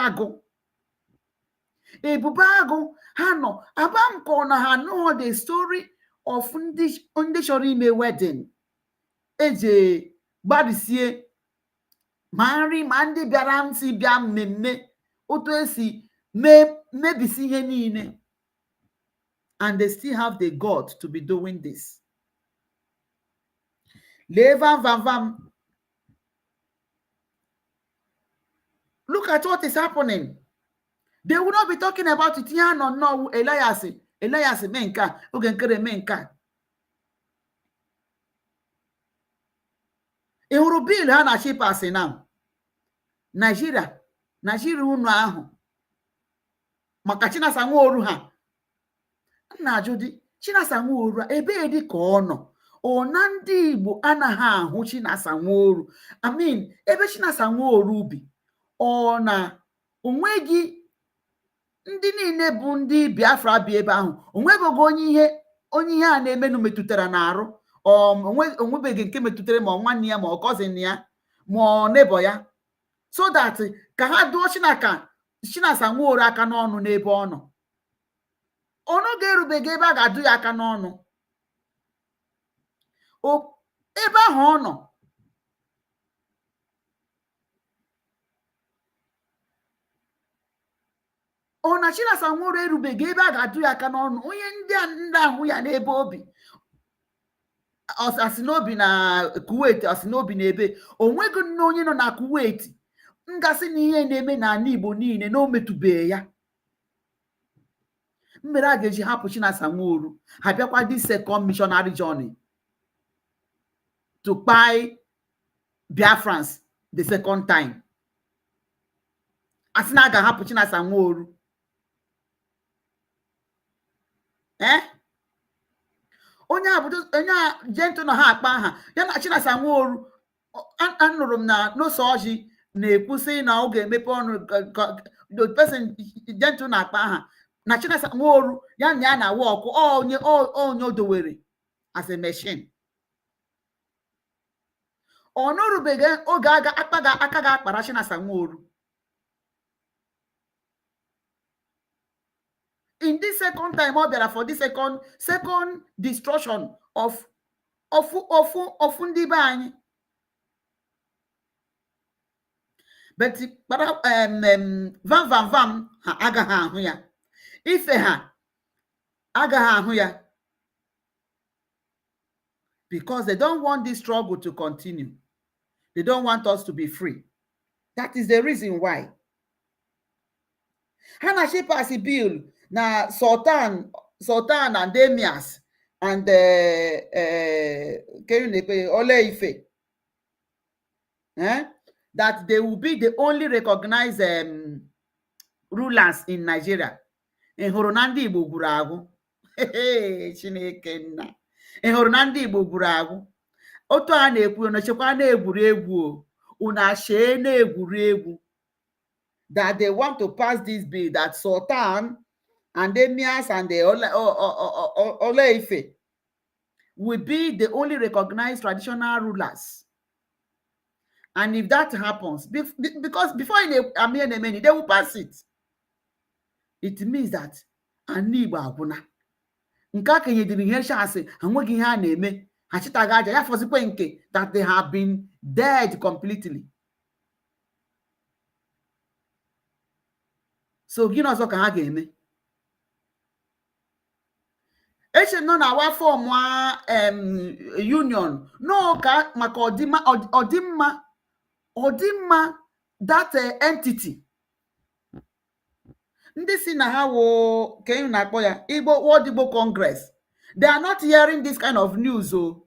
agụ ha nọ aba nkọ na ha know the story of ndị chọrọ ime wedding eje gbadisie ma nri ma ndị bịara ntị bịa mmemme otu esi mebisi ihe niile, and they still have the God to be doing this. Vam. Look at what is happening. They will not be talking about it. No, Elias menka, Ogenkere menka. Eurobil ha na ship as now. Nigeria unu ahụ. Maka Chinasa Nworu ha. Na ajụdị Chinasa Nworu ebe dị ka ọ nọ. Ona ndị Igbo anaghị ahụ Chinasa Nworu. I mean, ebe Chinasa Nworu bi, ọ na onweghị ndị niile bụ ndị Biafra bi ebe ahụ. Onwebeghị onye ihe a na-emenu metụtara n'arụ. Onwebeghị nke metụtara ma nwanne ya ma ọ cousin ya ma neighbor ya. So that ka ha duo Chinasa Nworu aka n'ọnụ n'ebe ọ nọ. Ọnụ ga-erubeghị ebe a ga-adụ ya aka n'ọnụ. Ebe ahụ ọ nọ, ọ na Chinasa Nworu erubeghị ebe a ga-adụ ya aka n'ọnụ. Onye ndị ahụ ya n'ebe obi, asị n'obi na Kuwait, asị n'obi na ebe onweghị nne onye nọ na Kuwait ngasị na ihe na-eme n'ala Igbo niile na o metụbeghị ya. Mmere a ga-eji hapụ Chinasa Nworu ha bịakwa this second missionary journey to buy Biafrans the second time. Asị na a ga-ahapụ Chinasa Nworu. Onye a jentu na ha akpa ha ya na Chinasa Nworu. Anụrụ m na n'ose ọjị na-ekwusị na ọ ga-emepe ọnụ the person jentu na akpa ha na Chinasa Nworu ya na ya na wọkụ onye odowere as a machine. Ọ nọrụbeghị oge aka ga-akpara Chinasa Nworu. In this second time ọ bịara for this second destruction of ofu ndị be anyị. But vam ha agaghị ahụ ya. Ife ha agaghị ahụ ya. Because they don't want this struggle to continue. They don't want us to be free. That is the reason why. Hana she pass a bill na Sultan and Demias and Ole-Ife. That they will be the only recognized rulers in Nigeria. In Horonandi Igbo gwuru agwụ. Chineke nna. In Horonandi Igbo gwuru agwụ. Otu a na-ekwu na chekwa na-egwuri egwu una shee na-egwuri egwu. That they want to pass this bill that Sultan and Emias and the Ole-Ife will be the only recognized traditional rulers. And if that happens, because before they will pass it. It means that Igbo agwụna. Nke akenye dịrị ihe chance enweghị ihe a na-eme ha chịtaghị aja ya fọzikwa nke that they have been dead completely. So gịnị ọzọ ka ha ga-eme? Eche nọ na awa fọm union no ka maka ọdịmma that entity. Ndị si na ha wo ka ị na-akpọ ya World Igbo Congress. They are not hearing this kind of news. World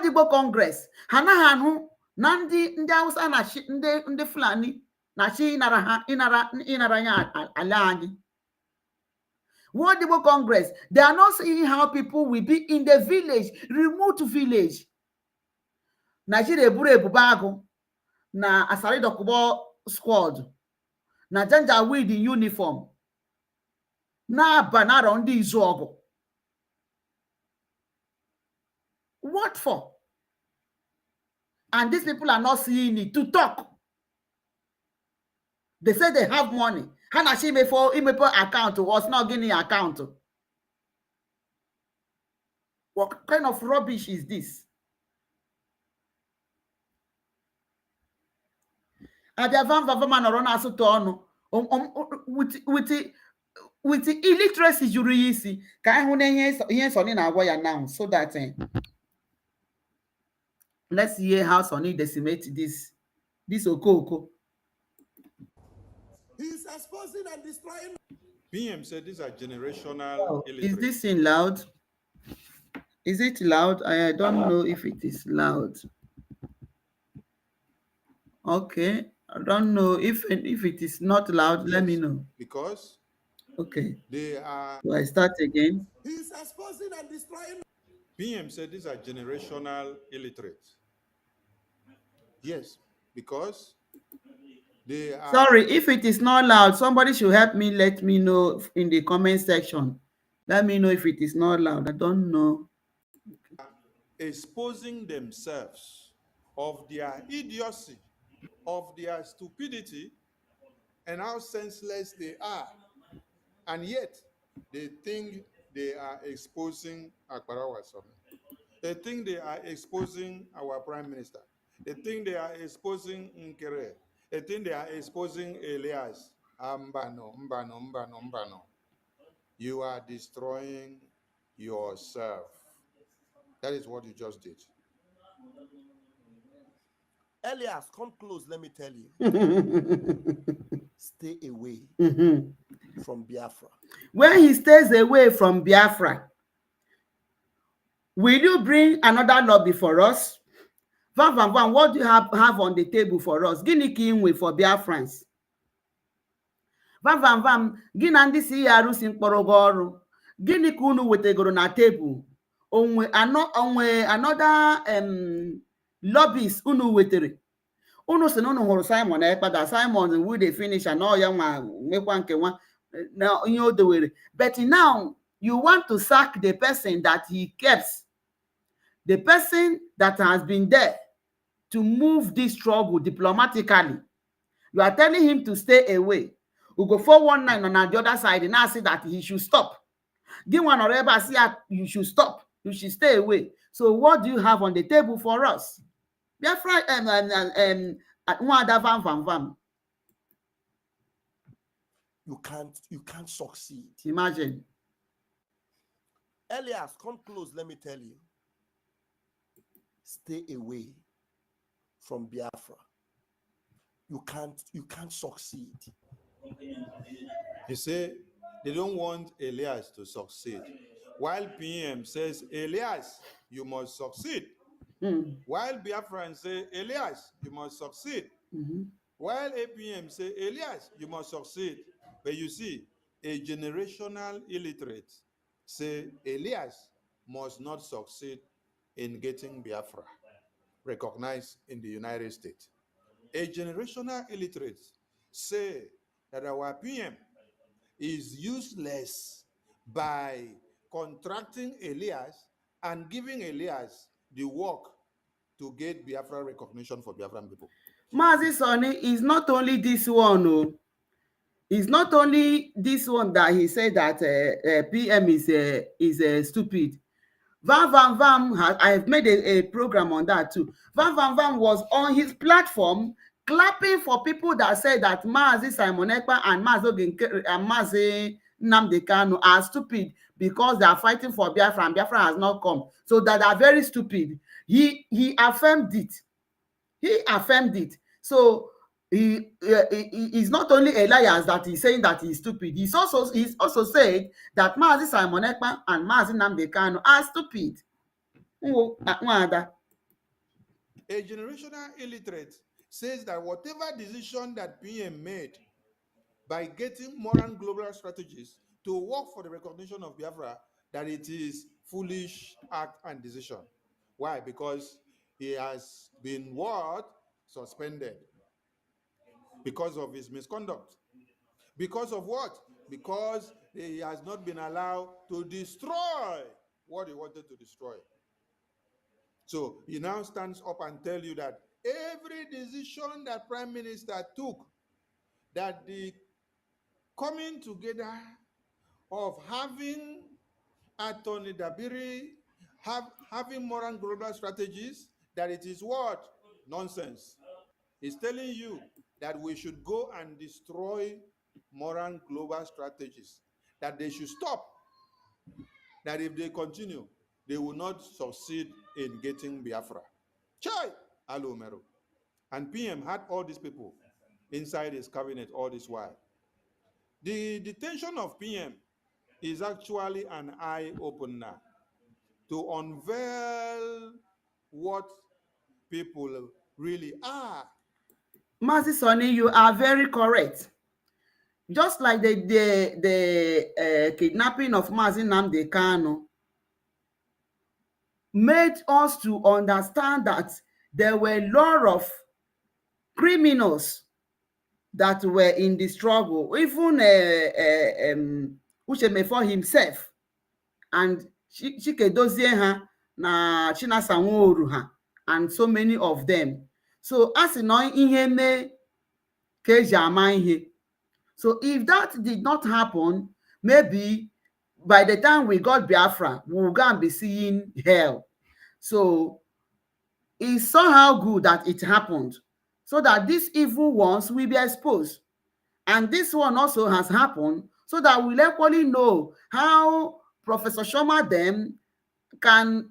Igbo Congress ha naghị anụ na ndị Hausa na ndị Fulani na chi ịnara ya ala anyị. World Igbo Congress, they are not seeing how people will be in the village, remote village. Nigeria eburu ebubo agụ na Asari Dokubo squad na Janjaweed in uniform na banara ndị izu ọgụ. What for? And these people are not seeing it to talk. They say they have money. Hanashi imepe account was not getting account. What kind of rubbish is this? With the illiteracy juru isi ka ahụ na ihe Sonny na-agwa ya now, so that let's hear how Sonny decimate this okoko. He's exposing and destroying. PM said these are generational illiteracy. Is this in loud? Is it loud? I don't know if it is loud. Okay. I don't know if it is not loud. Yes, let me know. Because okay, they are. So I start again. He's exposing and destroying. PM said these are generational illiterates. Yes, because they are. Sorry, if it is not loud, somebody should help me. Let me know in the comment section. Let me know if it is not loud. I don't know. Exposing themselves of their idiocy, of their stupidity, and how senseless they are. And yet, they think they are exposing Akbarawa Sami. They think they are exposing our Prime Minister. They think they are exposing Nkere. They think they are exposing Elias. Mbano. You are destroying yourself. That is what you just did. Elias, come close, let me tell you. Stay away from Biafra. When he stays away from Biafra, will you bring another lobby for us? Van, what do you have on the table for us? Gini ki inwe for Biafrans. Van, gina ndị si ya arụsi mkpọrọgọ ọrụ. Gini ka unu wetegoro na table? Onwe another lobbies unu wetere. Unu si na unu hụrụ Simon Ekpada. Simon will they finish and all ya nwa mekwa nke nwa na ihe o dewere. But now you want to sack the person that he keeps. The person that has been there to move this struggle diplomatically. You are telling him to stay away. We go 419 on the other side and now say that he should stop. Give one or ever say you should stop. you should stay away. So what do you have on the table for us? Biafra Nwada Vam Vam Vam. You can't succeed. Imagine. Elias, come close, let me tell you. Stay away from Biafra. You can't succeed. He say they don't want Elias to succeed. While PM says, Elias, you must succeed. While Biafran say, Elias, you must succeed. While APM say, Elias, you must succeed. But you see, a generational illiterate say, Elias must not succeed in getting Biafra recognized in the United States. A generational illiterate say that our PM is useless by contracting Elias and giving Elias the work to get Biafra recognition for Biafran people. Mazi Sonny is not only this one. Oh. It's not only this one that he said that PM is stupid. Van Van Vam, I've made a program on that too. Van Van Vam was on his platform clapping for people that said that Mazi Simon Ekpa and Mazi Nnamdi Kanu are stupid because they are fighting for Biafra and Biafra has not come. So that they are very stupid. He affirmed it. He affirmed it. So he's not only Elias that he's saying that he's stupid. He's also said that Mazi Simon Ekpa and Mazi Nnamdi Kanu are stupid. A generational illiterate says that whatever decision that PM made by getting Moran Global Strategies to work for the recognition of Biafra, that it is foolish act and decision. Why? Because he has been what? Suspended. Because of his misconduct. Because of what? Because he has not been allowed to destroy what he wanted to destroy. So he now stands up and tell you that every decision that Prime Minister took, that the coming together of having Attorney Dabiri, having Moran Global Strategies, that it is what? Nonsense. He's telling you that we should go and destroy Moran Global Strategies, that they should stop, that if they continue, they will not succeed in getting Biafra. Chai! Alomero. And PM had all these people inside his cabinet all this while. The detention of PM is actually an eye-opener to unveil what people really are. Mazi Sonny, you are very correct. Just like the kidnapping of Mazi Nnamdi Kanu made us to understand that there were a lot of criminals that were in the struggle, even Uchemefo himself and Chikedozie ha na Chinasa Nworu ha and so many of them. So as in ihe mee ka eji ama ihe. So if that did not happen, maybe by the time we got Biafra, we will go and be seeing hell. So it's somehow good that it happened, so that these evil ones will be exposed. And this one also has happened, so that we'll equally know how Professor Shoma them can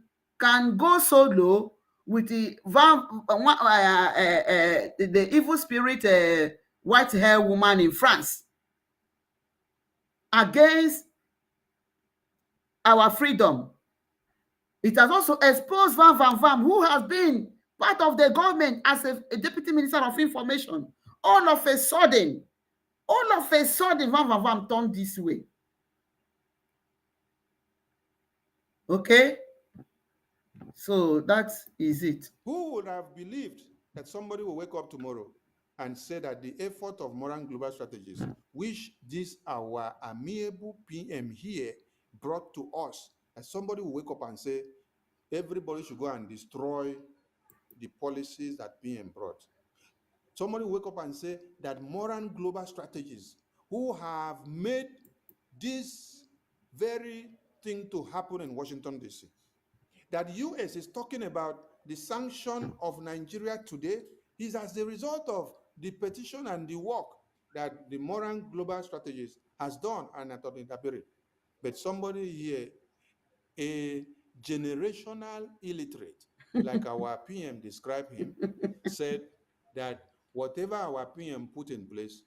go solo with the evil spirit white hair woman in France against our freedom. It has also exposed Van Van Vam, who has been part of the government as a deputy minister of information. All of a sudden, Van Van Vam turned this way. Okay? So that is it. Who would have believed that somebody will wake up tomorrow and say that the effort of Moran Global Strategies, which this our amiable PM here brought to us, that somebody will wake up and say, everybody should go and destroy the policies that PM brought. Somebody will wake up and say that Moran Global Strategies, who have made this very thing to happen in Washington, D.C., that US is talking about the sanction of Nigeria today is as a result of the petition and the work that the Moran Global Strategies has done and Attorney Dabiri. But somebody here, a generational illiterate, like our PM described him, said that whatever our PM put in place,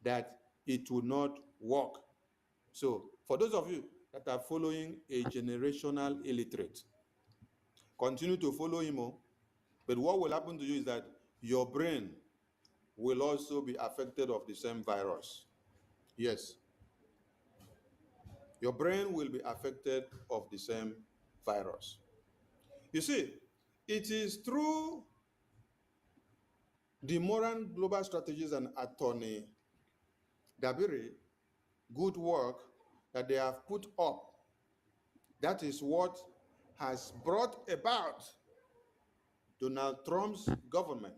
that it will not work. So for those of you that are following a generational illiterate, continue to follow him. But what will happen to you is that your brain will also be affected of the same virus. Yes. Your brain will be affected of the same virus. You see, it is through the Moran Global Strategies and Attorney Dabiri good work that they have put up. That is what has brought about Donald Trump's government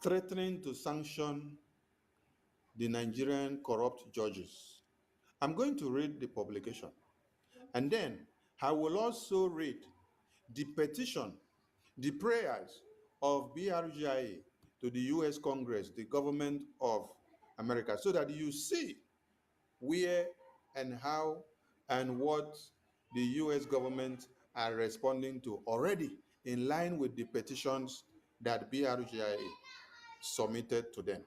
threatening to sanction the Nigerian corrupt judges. I'm going to read the publication, and then I will also read the petition, the prayers of BRGIA to the US Congress, the government of America, so that you see where and how and what the US government are responding to already in line with the petitions that BRGIA submitted to them.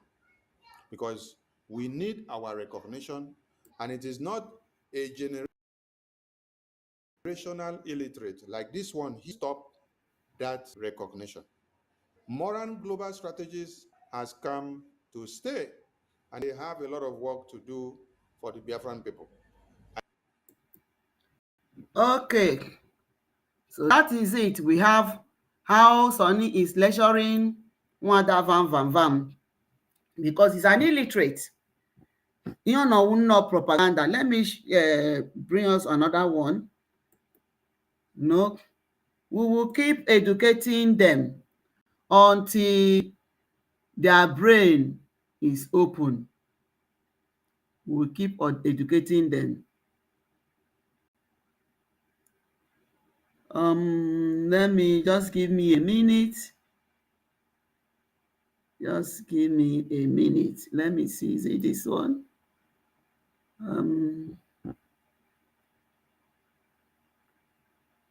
Because we need our recognition, and it is not a generational illiterate like this one. He stopped that recognition. Moran Global Strategies has come to stay, and they have a lot of work to do for the Biafran people. Okay, so that is it. We have how Sonny is lecturing Nwada Vam Vam Vam because he's an illiterate. You know, no propaganda. Let me bring us another one. No, we will keep educating them until their brain is open. We will keep on educating them. Let me just give me a minute. Just give me a minute. Let me see. Is it this one?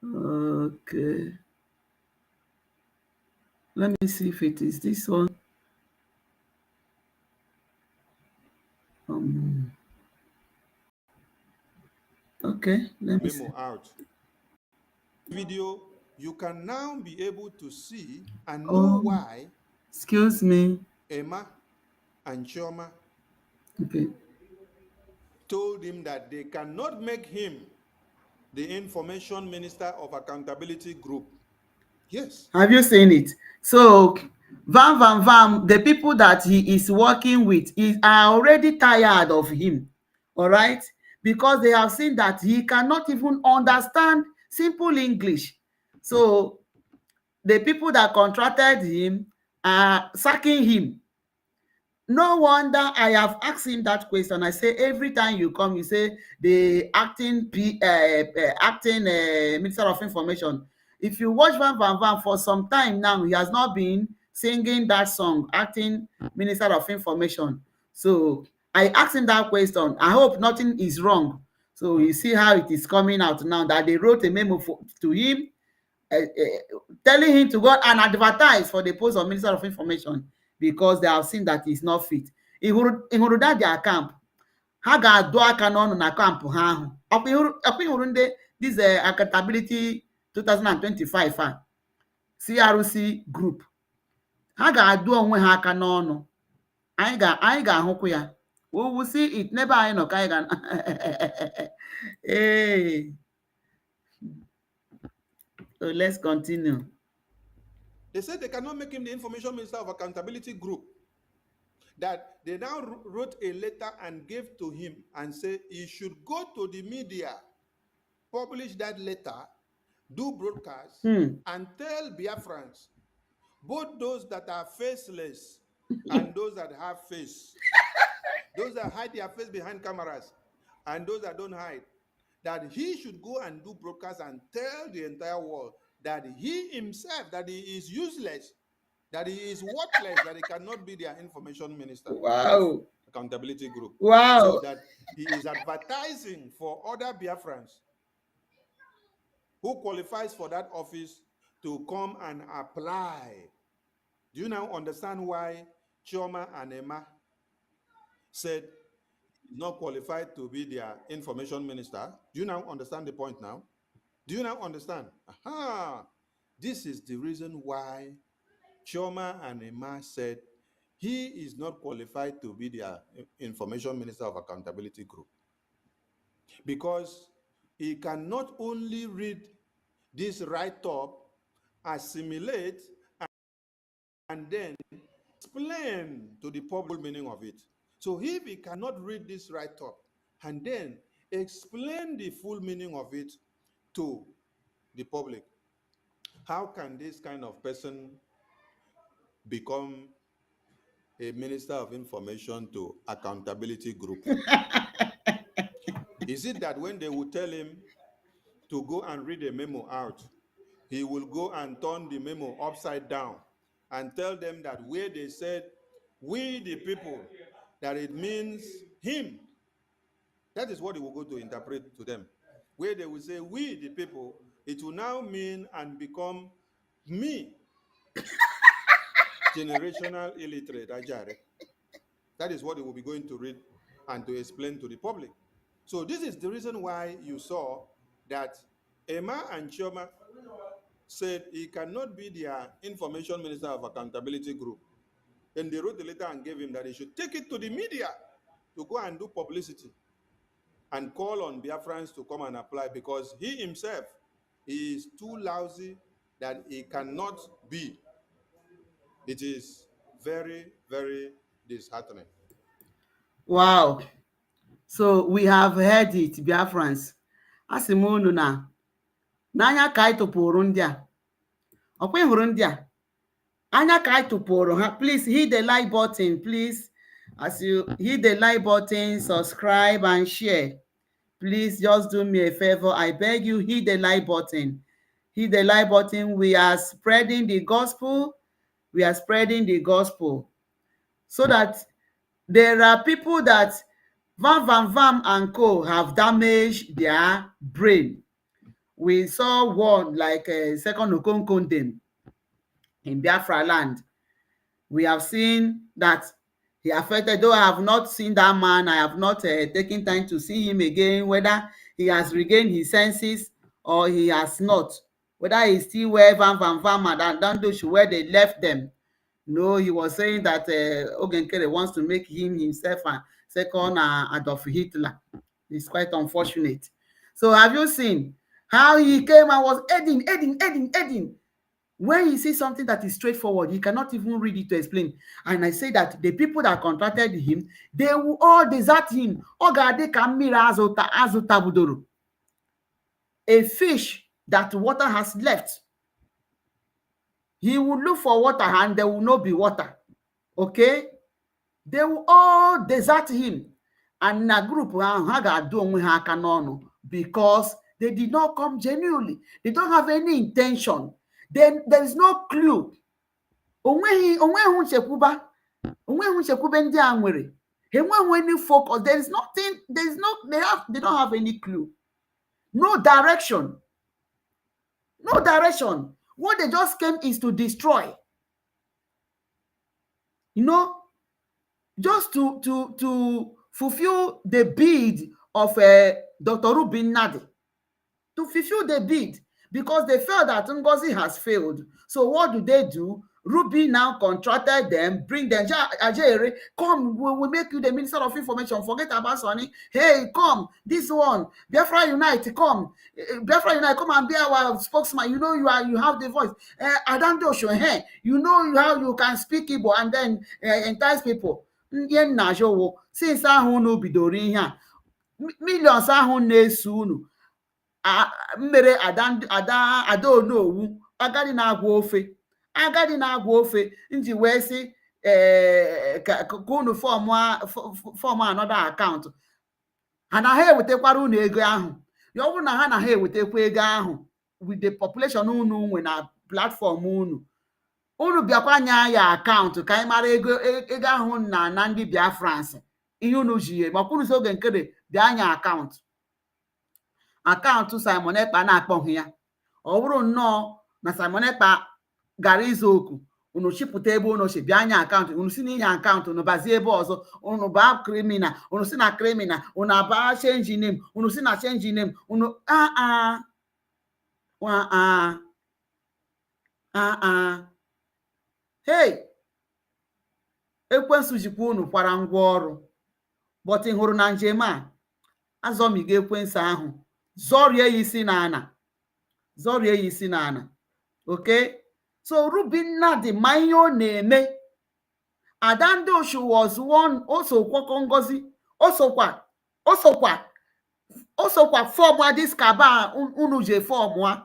Okay. Let me see if it is this one. Okay, let me see. Memo out. Video, you can now be able to see and know why Excuse me. Emma and Chioma Okay. told him that they cannot make him the information minister of accountability group. Yes. Have you seen it? So, Vam Vam Vam, the people that he is working with are already tired of him. All right? Because they have seen that he cannot even understand simple English. So, the people that contracted him are sacking him. No wonder I have asked him that question. I say every time you come, you say the acting Minister of Information. If you watch Van Van Van for some time now, he has not been singing that song, acting Minister of Information. So I asked him that question. I hope nothing is wrong. So you see how it is coming out now that they wrote a memo to him, telling him to go and advertise for the post of Minister of Information because they have seen that he's not fit. Ị hụrụ that their camp, ha ga-adụ aka n'ọnụ na kampụ ha ahụ. Ọkwa ịhụrụ ndị this accountability 2025 a CRC group, ha ga-adụ onwe ha aka n'ọnụ. Anyị ga-ahụkwa ya. We will see it. N'ebe anyị nọ ka anyị ga hey. So let's continue. They said they cannot make him the information minister of accountability group. That they now wrote a letter and gave to him and say he should go to the media, publish that letter, do broadcasts, and tell Biafrans, both those that are faceless and those that have face, those that hide their face behind cameras and those that don't hide, that he should go and do broadcast and tell the entire world that he himself, that he is useless, that he is worthless, that he cannot be their information minister of Wow. accountability group. So Wow. that he is advertising for other Biafrans who qualifies for that office to come and apply. Do you now understand why Chioma and Emma said he's not qualified to be their information minister? Do you now understand the point now? Do you now understand? Aha! This is the reason why Chioma and Emma said he is not qualified to be their information minister of accountability group. Because he can not only read this write-up, assimilate, and then explain to the public meaning of it. So if he cannot read this write-up and then explain the full meaning of it to the public, how can this kind of person become a minister of information to accountability group? Is it that when they will tell him to go and read a memo out, he will go and turn the memo upside down and tell them that where they said, we the people, that it means him? That is what he will go to interpret to them. Where they will say, we the people, it will now mean and become me, generational illiterate Ajare. That is what he will be going to read and to explain to the public. So this is the reason why you saw that Emma and Chioma said he cannot be their information minister of accountability group. Then they wrote a letter and gave him that he should take it to the media to go and do publicity and call on Biafrans to come and apply, because he himself is too lousy that he cannot be. It is very, very disheartening. Wow. So we have heard it, Biafrans. Asị m unu na n'anya ka anyị tụpụrụ ndị a. Ọkwa ị hụrụ ndị a? Anya ka anyị tụpụrụ ha. Please hit the like button, please. As you hit the like button, subscribe and share. Please just do me a favor. I beg you, hit the like button. Hit the like button. We are spreading the gospel. We are spreading the gospel. So that there are people that Vam and co have damaged their brain. We saw one like Second Okonkwo in Biafra land. We have seen that he affected, though I have not seen that man, I have not taken time to see him again, whether he has regained his senses or he has not, whether he's still where Van and Dandosh, where they left them. No, he was saying that Ogenkere wants to make him himself a second Adolf Hitler. It's quite unfortunate. So have you seen how he came and was aiding? When he sees something that is straightforward, he cannot even read it to explain. And I say that the people that contracted him, they will all desert him. A fish that water has left. He will look for water and there will not be water. Okay? They will all desert him. And in a group, because they did not come genuinely. They don't have any intention. Then there is no clue. Any focus. There is nothing. They don't have any clue. No direction. No direction. What they just came is to destroy. You know, just to fulfill the bid of Dr. Rubin Nadi. To fulfill the bid, because they felt that Ngozi has failed. So what do? Ruby now contracted them, bring them. Ajere, come, we'll make you the Minister of Information. Forget about Sonny. Hey, come, this one. Biafra Unite, come. Biafra Unite, come and be our spokesman. You know you have the voice. Adandosho, hey, you know how you can speak Igbo and then entice people. Since ahụ unu bidoro ihe a, millions ahụ na-eso unu. Mmere ada onowu agadi na-agwa ofe nji wee sị ka unu fọm another account. Ha na ha ewetekwara unu ego ahụ. ya ọ bụrụ na ha na ha ewetakwa ego ahụ with the population unu nwe na platform unu bịakwa nya ya akaụntụ ka anyị mara ego ahụ na ndị Biafrans ihe unu ji ya makwa unu oge nkere bịa nya akaụntụ Simon Ekpa na-akpọghị ya. Ọ bụrụ nnọọ na Simon Ekpa gara ịzụ oku, unu chịpụta ebe unu si bịa anya akaụntụ, unu si n'inye akaụntụ unu bazie ebe ọzọ, unu baa criminal, unu si na criminal unu abaa change name, unu si na change name unu hey, ekwensu jikwa unu kwara ngwa ọrụ, but ị hụrụ na njem a azọmigo ekwensu ahụ, zọrie ya isi n'ana, okay? So Rubinna dị ma ihe ọ na-eme. Ada ndị Oshu was one, osokwakọ Ngozi, osokwa fọm dis kaba unu je fọm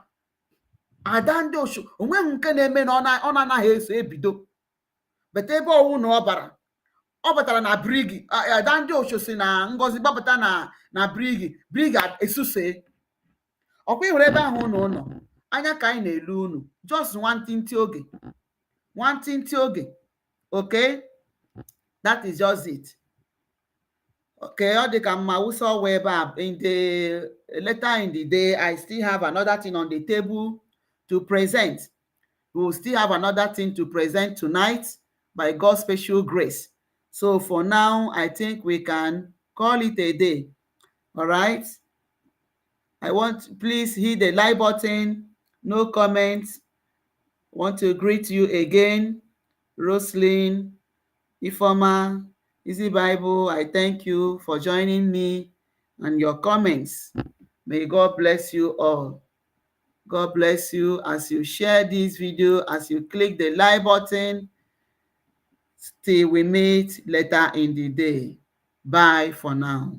Ada ndị Oshu onweghị nke na-eme na ọ na-anaghị eso ebido, bete ebe ọwụ na ọ batara na brigi. Ada ndị Oshu si na Ngozi gbapụta na brigi esuse. Ọkwa ịhụrụ ebe ahụ ụnọ anya ka anyị na-elu unu, just nwantịntị oge, okay? That is just it. Okay, ọ dị ka mma wụsa ọwa ebe a. In the later in the day, I still have another thing on the table to present. We will still have another thing to present tonight by God's special grace. So for now, I think we can call it a day. All right? Please hit the like button. No comments. Want to greet you again, Roslyn, Ifoma, Easy Bible. I thank you for joining me and your comments. May God bless you all. God bless you as you share this video, as you click the like button. Till we meet later in the day. Bye for now.